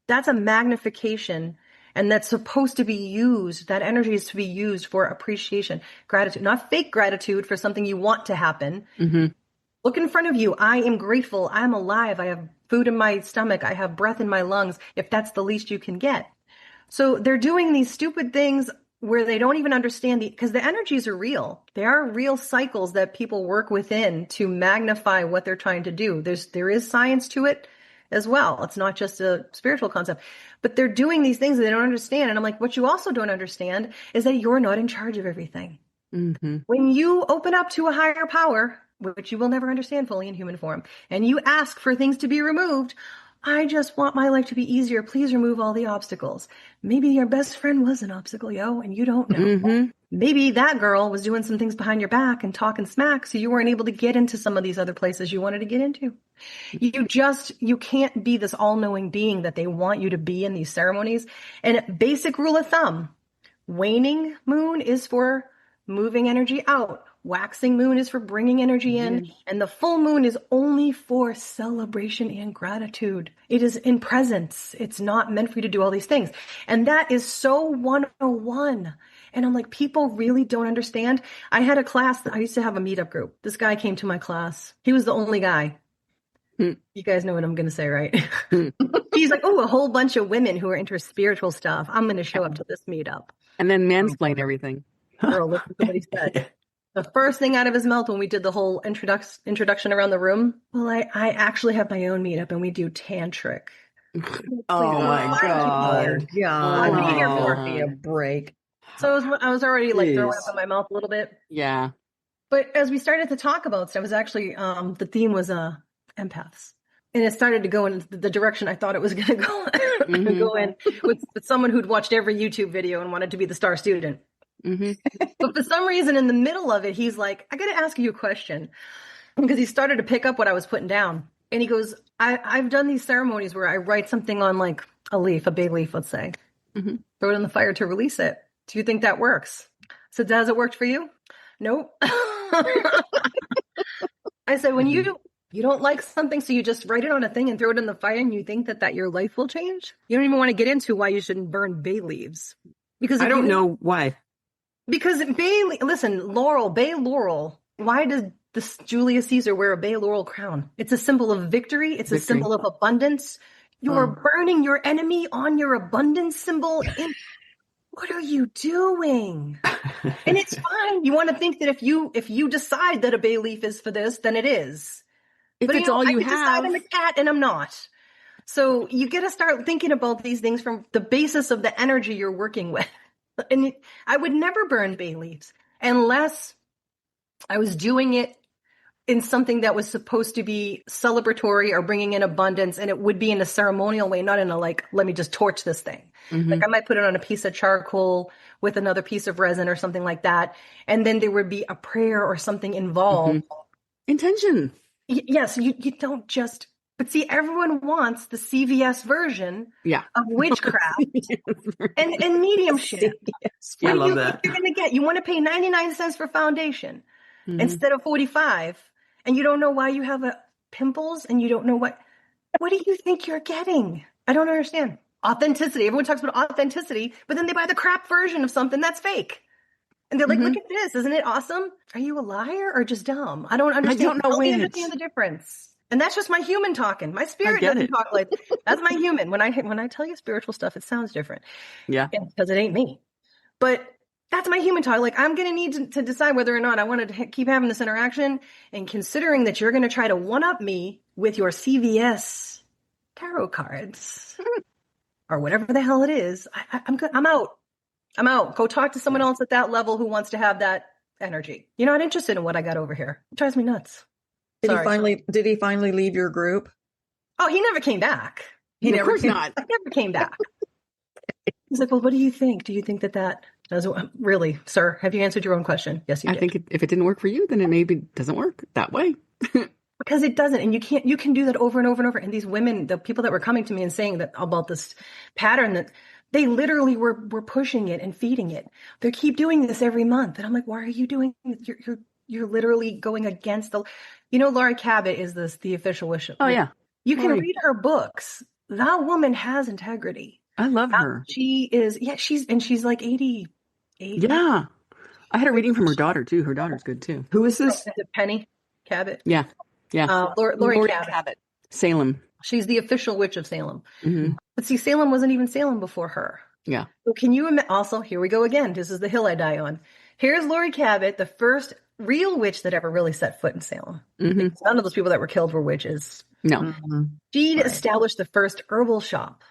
that's a magnification. And that's supposed to be used. That energy is to be used for appreciation, gratitude, not fake gratitude for something you want to happen. Look in front of you. I am grateful. I'm alive. I have food in my stomach. I have breath in my lungs, if that's the least you can get. So they're doing these stupid things where they don't even understand because the energies are real. There are real cycles that people work within to magnify what they're trying to do. There is science to it as well. It's not just a spiritual concept, but they're doing these things that they don't understand. And I'm like, what you also don't understand is that you're not in charge of everything. When you open up to a higher power, which you will never understand fully in human form, and you ask for things to be removed, I just want my life to be easier. Please remove all the obstacles. Maybe your best friend was an obstacle, and you don't know. Maybe that girl was doing some things behind your back and talking smack, so you weren't able to get into some of these other places you wanted to get into. You can't be this all-knowing being that they want you to be in these ceremonies. And basic rule of thumb, waning moon is for moving energy out. Waxing moon is for bringing energy in, and the full moon is only for celebration and gratitude. It is in presence. It's not meant for you to do all these things. And that is so 101. And I'm like, people really don't understand. I had a class I used to have a meetup group. This guy came to my class. He was the only guy. You guys know what I'm going to say, right? He's like, oh, a whole bunch of women who are into spiritual stuff. I'm going to show up to this meetup. And then mansplain everything. Girl, listen to what he said. The first thing out of his mouth when we did the whole introduction around the room, well, I actually have my own meetup and we do tantric. Oh my God. God, give me a break. So I was already like throwing up in my mouth a little bit. Yeah. But as we started to talk about stuff, it was actually, the theme was empaths. And it started to go in the direction I thought it was going to go in with someone who'd watched every YouTube video and wanted to be the star student. But for some reason in the middle of it, he's like, I got to ask you a question, because he started to pick up what I was putting down. And he goes, I've done these ceremonies where I write something on like a bay leaf, let's say, throw it in the fire to release it. Do you think that works? So has it worked for you? Nope. I said, when you don't like something, so you just write it on a thing and throw it in the fire and you think that your life will change? You don't even want to get into why you shouldn't burn bay leaves. Because I don't know why. Because bay laurel, why does this Julius Caesar wear a bay laurel crown? It's a symbol of victory. It's a symbol of abundance. You're burning your enemy on your abundance symbol. What are you doing? And it's fine. You want to think that if you decide that a bay leaf is for this, then it is. If it's all you have. Decide I'm a cat and I'm not. So you got to start thinking about these things from the basis of the energy you're working with. And I would never burn bay leaves unless I was doing it in something that was supposed to be celebratory or bringing in abundance. And it would be in a ceremonial way, not in a like, let me just torch this thing. Like I might put it on a piece of charcoal with another piece of resin or something like that. And then there would be a prayer or something involved. Intention. Yes. You don't just But see, everyone wants the CVS version of witchcraft and mediumship. I love What do you that. think you're going to get? You want to pay 99 cents for foundation instead of 45, and you don't know why you have pimples, and you don't know what do you think you're getting? I don't understand. Authenticity. Everyone talks about authenticity, but then they buy the crap version of something that's fake. And they're like, look at this. Isn't it awesome? Are you a liar or just dumb? I don't understand. I don't know Help me which. understand the difference. And that's just my human talking. My spirit doesn't talk like that's my human. When I tell you spiritual stuff, it sounds different. Yeah. Because it ain't me. But that's my human talk. Like, I'm going to need to decide whether or not I want to keep having this interaction, and considering that you're going to try to one-up me with your CVS tarot cards or whatever the hell it is. I'm good. I'm out. Go talk to someone else at that level who wants to have that energy. You're not interested in what I got over here. It drives me nuts. Did he finally leave your group? Oh, he never came back. Of course not. He never came back. He's like, well, what do you think? Do you think that doesn't really, sir? Have you answered your own question? Yes, you did. I think if it didn't work for you, then it maybe doesn't work that way. Because it doesn't, and you can do that over and over and over. And these women, the people that were coming to me and saying that about this pattern, that they literally were pushing it and feeding it. They keep doing this every month, and I'm like, why are you doing it? You're literally going against Laurie Cabot is the official wish. Oh yeah, you can read her books. That woman has integrity. I love her. She is, she's like 88. Yeah. I had a reading from her daughter too. Her daughter's good too. Who is this? Is it Penny Cabot? Yeah. Yeah. Lori Cabot. Salem. She's the official witch of Salem. Mm-hmm. But see, Salem wasn't even Salem before her. Yeah. So can you also, here we go again. This is the hill I die on. Here's Lori Cabot, the first real witch that ever really set foot in Salem. Mm-hmm. None of those people that were killed were witches. No. Mm-hmm. She established the first herbal shop.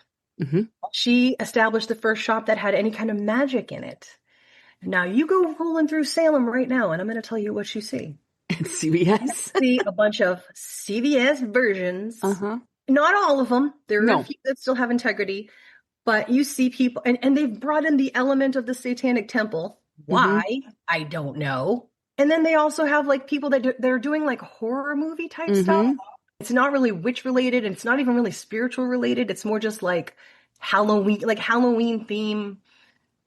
Mm-hmm. She established the first shop that had any kind of magic in it. Now you go rolling through Salem right now, and I'm going to tell you what you see. It's CVS. You see a bunch of CVS versions. Uh-huh. Not all of them. There are a few that still have integrity. But you see people, and they've brought in the element of the Satanic Temple. Why? Mm-hmm. I don't know. And then they also have like people that they're doing like horror movie type stuff. It's not really witch related, and it's not even really spiritual related. It's more just like Halloween theme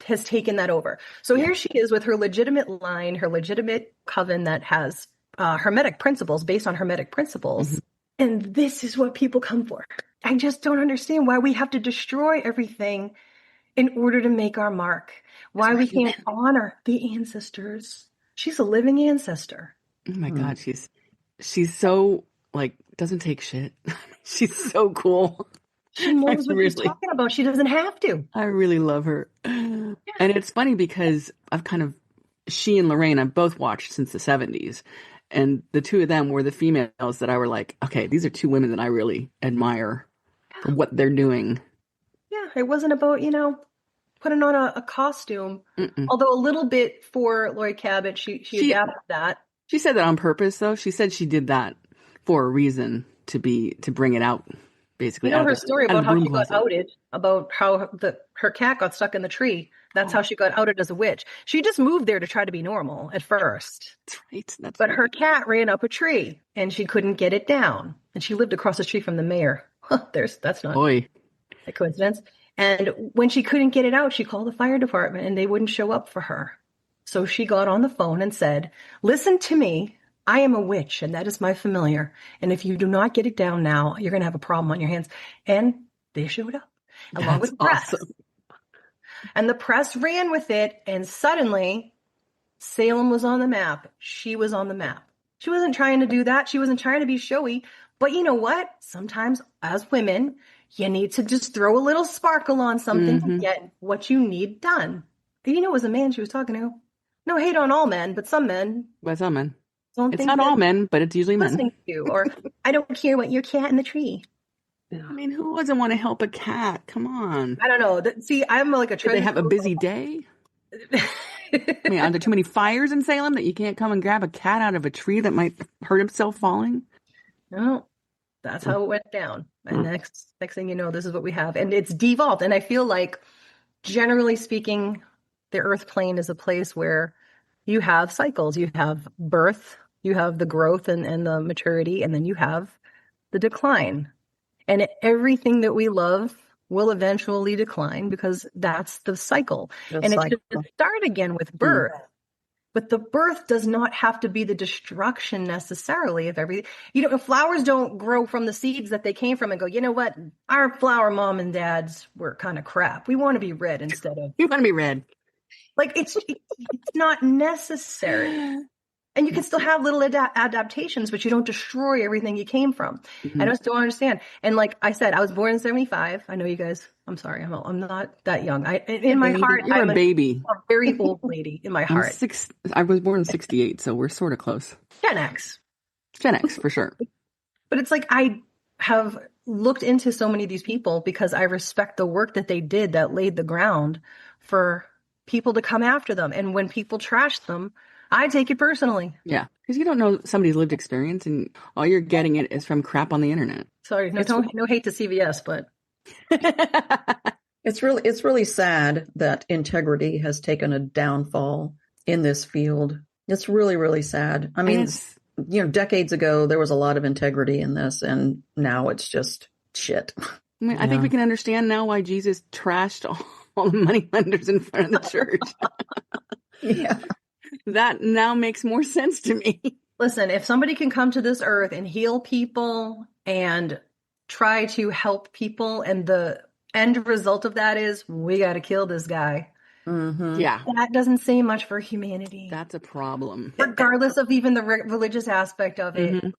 has taken that over. So here she is with her legitimate line, her legitimate coven that has Hermetic principles, based on Hermetic principles. Mm-hmm. And this is what people come for. I just don't understand why we have to destroy everything in order to make our mark. Why we can't honor the ancestors. She's a living ancestor. Oh my God, she's so doesn't take shit. She's so cool. She knows what she's talking about. She doesn't have to. I really love her. Yeah. And it's funny because she and Lorraine I've both watched since the 70s. And the two of them were the females that I were like, okay, these are two women that I really admire for what they're doing. Yeah, it wasn't about, putting on a costume. Mm-mm. Although a little bit for Lori Cabot, she adapted that. She said that on purpose, though. She said she did that for a reason to bring it out, basically. Her story about how she got outed, about how her cat got stuck in the tree. That's how she got outed as a witch. She just moved there to try to be normal at first. That's right. But her cat ran up a tree and she couldn't get it down. And she lived across the street from the mayor. That's not a coincidence. And when she couldn't get it out, she called the fire department and they wouldn't show up for her. So she got on the phone and said, listen to me. I am a witch and that is my familiar. And if you do not get it down now, you're going to have a problem on your hands. And they showed up along with the press. Awesome. And the press ran with it, and suddenly Salem was on the map. She was on the map. She wasn't trying to do that. She wasn't trying to be showy. But you know what? Sometimes as women, you need to just throw a little sparkle on something to get what you need done. And it was a man she was talking to. No hate on all men, but some men. But some men. It's not all men, but it's usually men. Or I don't care what your cat in the tree. I mean, who doesn't want to help a cat? Come on. I don't know. See, I'm like a treasure. Did they have a busy day? I mean, are there too many fires in Salem that you can't come and grab a cat out of a tree that might hurt himself falling? No, that's how it went down. And next thing you know, this is what we have. And it's devolved. And I feel like, generally speaking, the earth plane is a place where you have cycles. You have birth, you have the growth and the maturity, and then you have the decline. And everything that we love will eventually decline because that's the cycle. And it should start again with birth. But the birth does not have to be the destruction necessarily of everything. Flowers don't grow from the seeds that they came from and go, you know what? Our flower mom and dads were kind of crap. We want to be red instead of. You want to be red. Like, it's not necessary. And you can still have little adaptations, but you don't destroy everything you came from. I just don't understand. And like I said, I was born in 1975. I know you guys, I'm sorry, I'm not that young. In my heart, You're a baby. A very old lady in my heart. I was born in 68, so we're sort of close. Gen X. Gen X, for sure. But it's like I have looked into so many of these people because I respect the work that they did that laid the ground for people to come after them. And when people trash them, I take it personally. Yeah, because you don't know somebody's lived experience, and all you're getting it is from crap on the internet. Sorry, no hate to CVS, but it's really sad that integrity has taken a downfall in this field. It's really, really sad. I mean, decades ago there was a lot of integrity in this, and now it's just shit. I mean, I think we can understand now why Jesus trashed all the money lenders in front of the church. Yeah. That now makes more sense to me. Listen, if somebody can come to this earth and heal people and try to help people, and the end result of that is we got to kill this guy. Yeah. That doesn't say much for humanity. That's a problem. Regardless of even the religious aspect of it.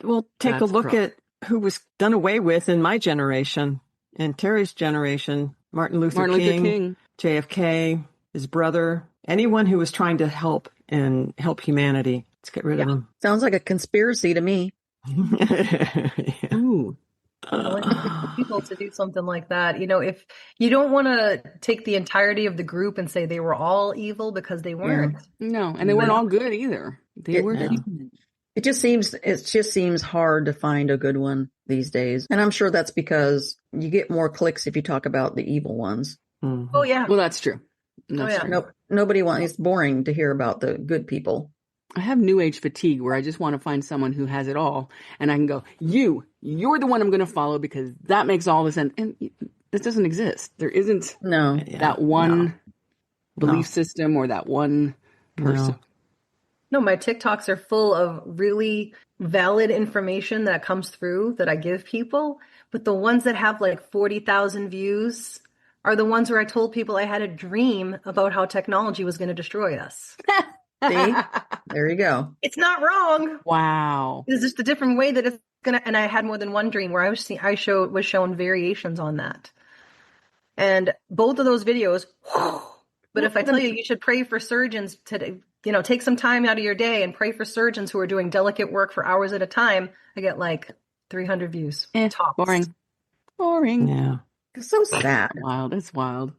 Well, take a look at who was done away with in my generation and Terry's generation. Martin Luther King, JFK, his brother. Anyone who was trying to help humanity, let's get rid of them. Sounds like a conspiracy to me. Ooh. People to do something like that. If you don't want to take the entirety of the group and say they were all evil, because they weren't. No, and they weren't all good either. They were human. It just seems hard to find a good one these days. And I'm sure that's because you get more clicks if you talk about the evil ones. Oh yeah. Well, that's true. True. Nobody wants. It's boring to hear about the good people. I have new age fatigue where I just want to find someone who has it all, and I can go, you're the one I'm going to follow because that makes all the sense. And this doesn't exist. There isn't that one belief system or that one person. No, my TikToks are full of really valid information that comes through that I give people, but the ones that have like 40,000 views are the ones where I told people I had a dream about how technology was going to destroy us. See? There you go. It's not wrong. Wow. It's just a different way that it's going to, and I had more than one dream where was shown variations on that. And both of those videos, but if I tell you should pray for surgeons today, take some time out of your day and pray for surgeons who are doing delicate work for hours at a time, I get like 300 views. Tops. Boring. Yeah. It's so sad. Wild. It's wild.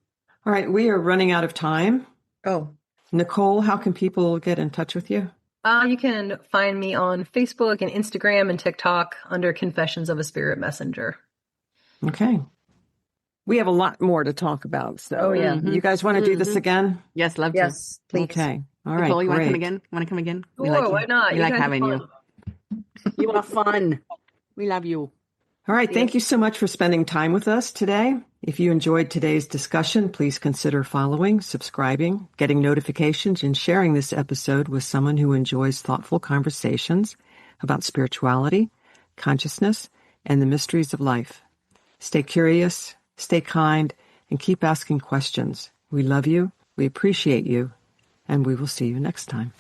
All right. We are running out of time. Oh. Nicole, how can people get in touch with you? You can find me on Facebook and Instagram and TikTok under Confessions of a Spirit Messenger. Okay. We have a lot more to talk about. So you guys want to do this again? Yes, love to. Yes, please. Okay. All right. Nicole, you want to come great. again? Want to come again? Sure, why not? We like having you. You are fun. We love you. All right. Thank you so much for spending time with us today. If you enjoyed today's discussion, please consider following, subscribing, getting notifications, and sharing this episode with someone who enjoys thoughtful conversations about spirituality, consciousness, and the mysteries of life. Stay curious, stay kind, and keep asking questions. We love you, we appreciate you, and we will see you next time.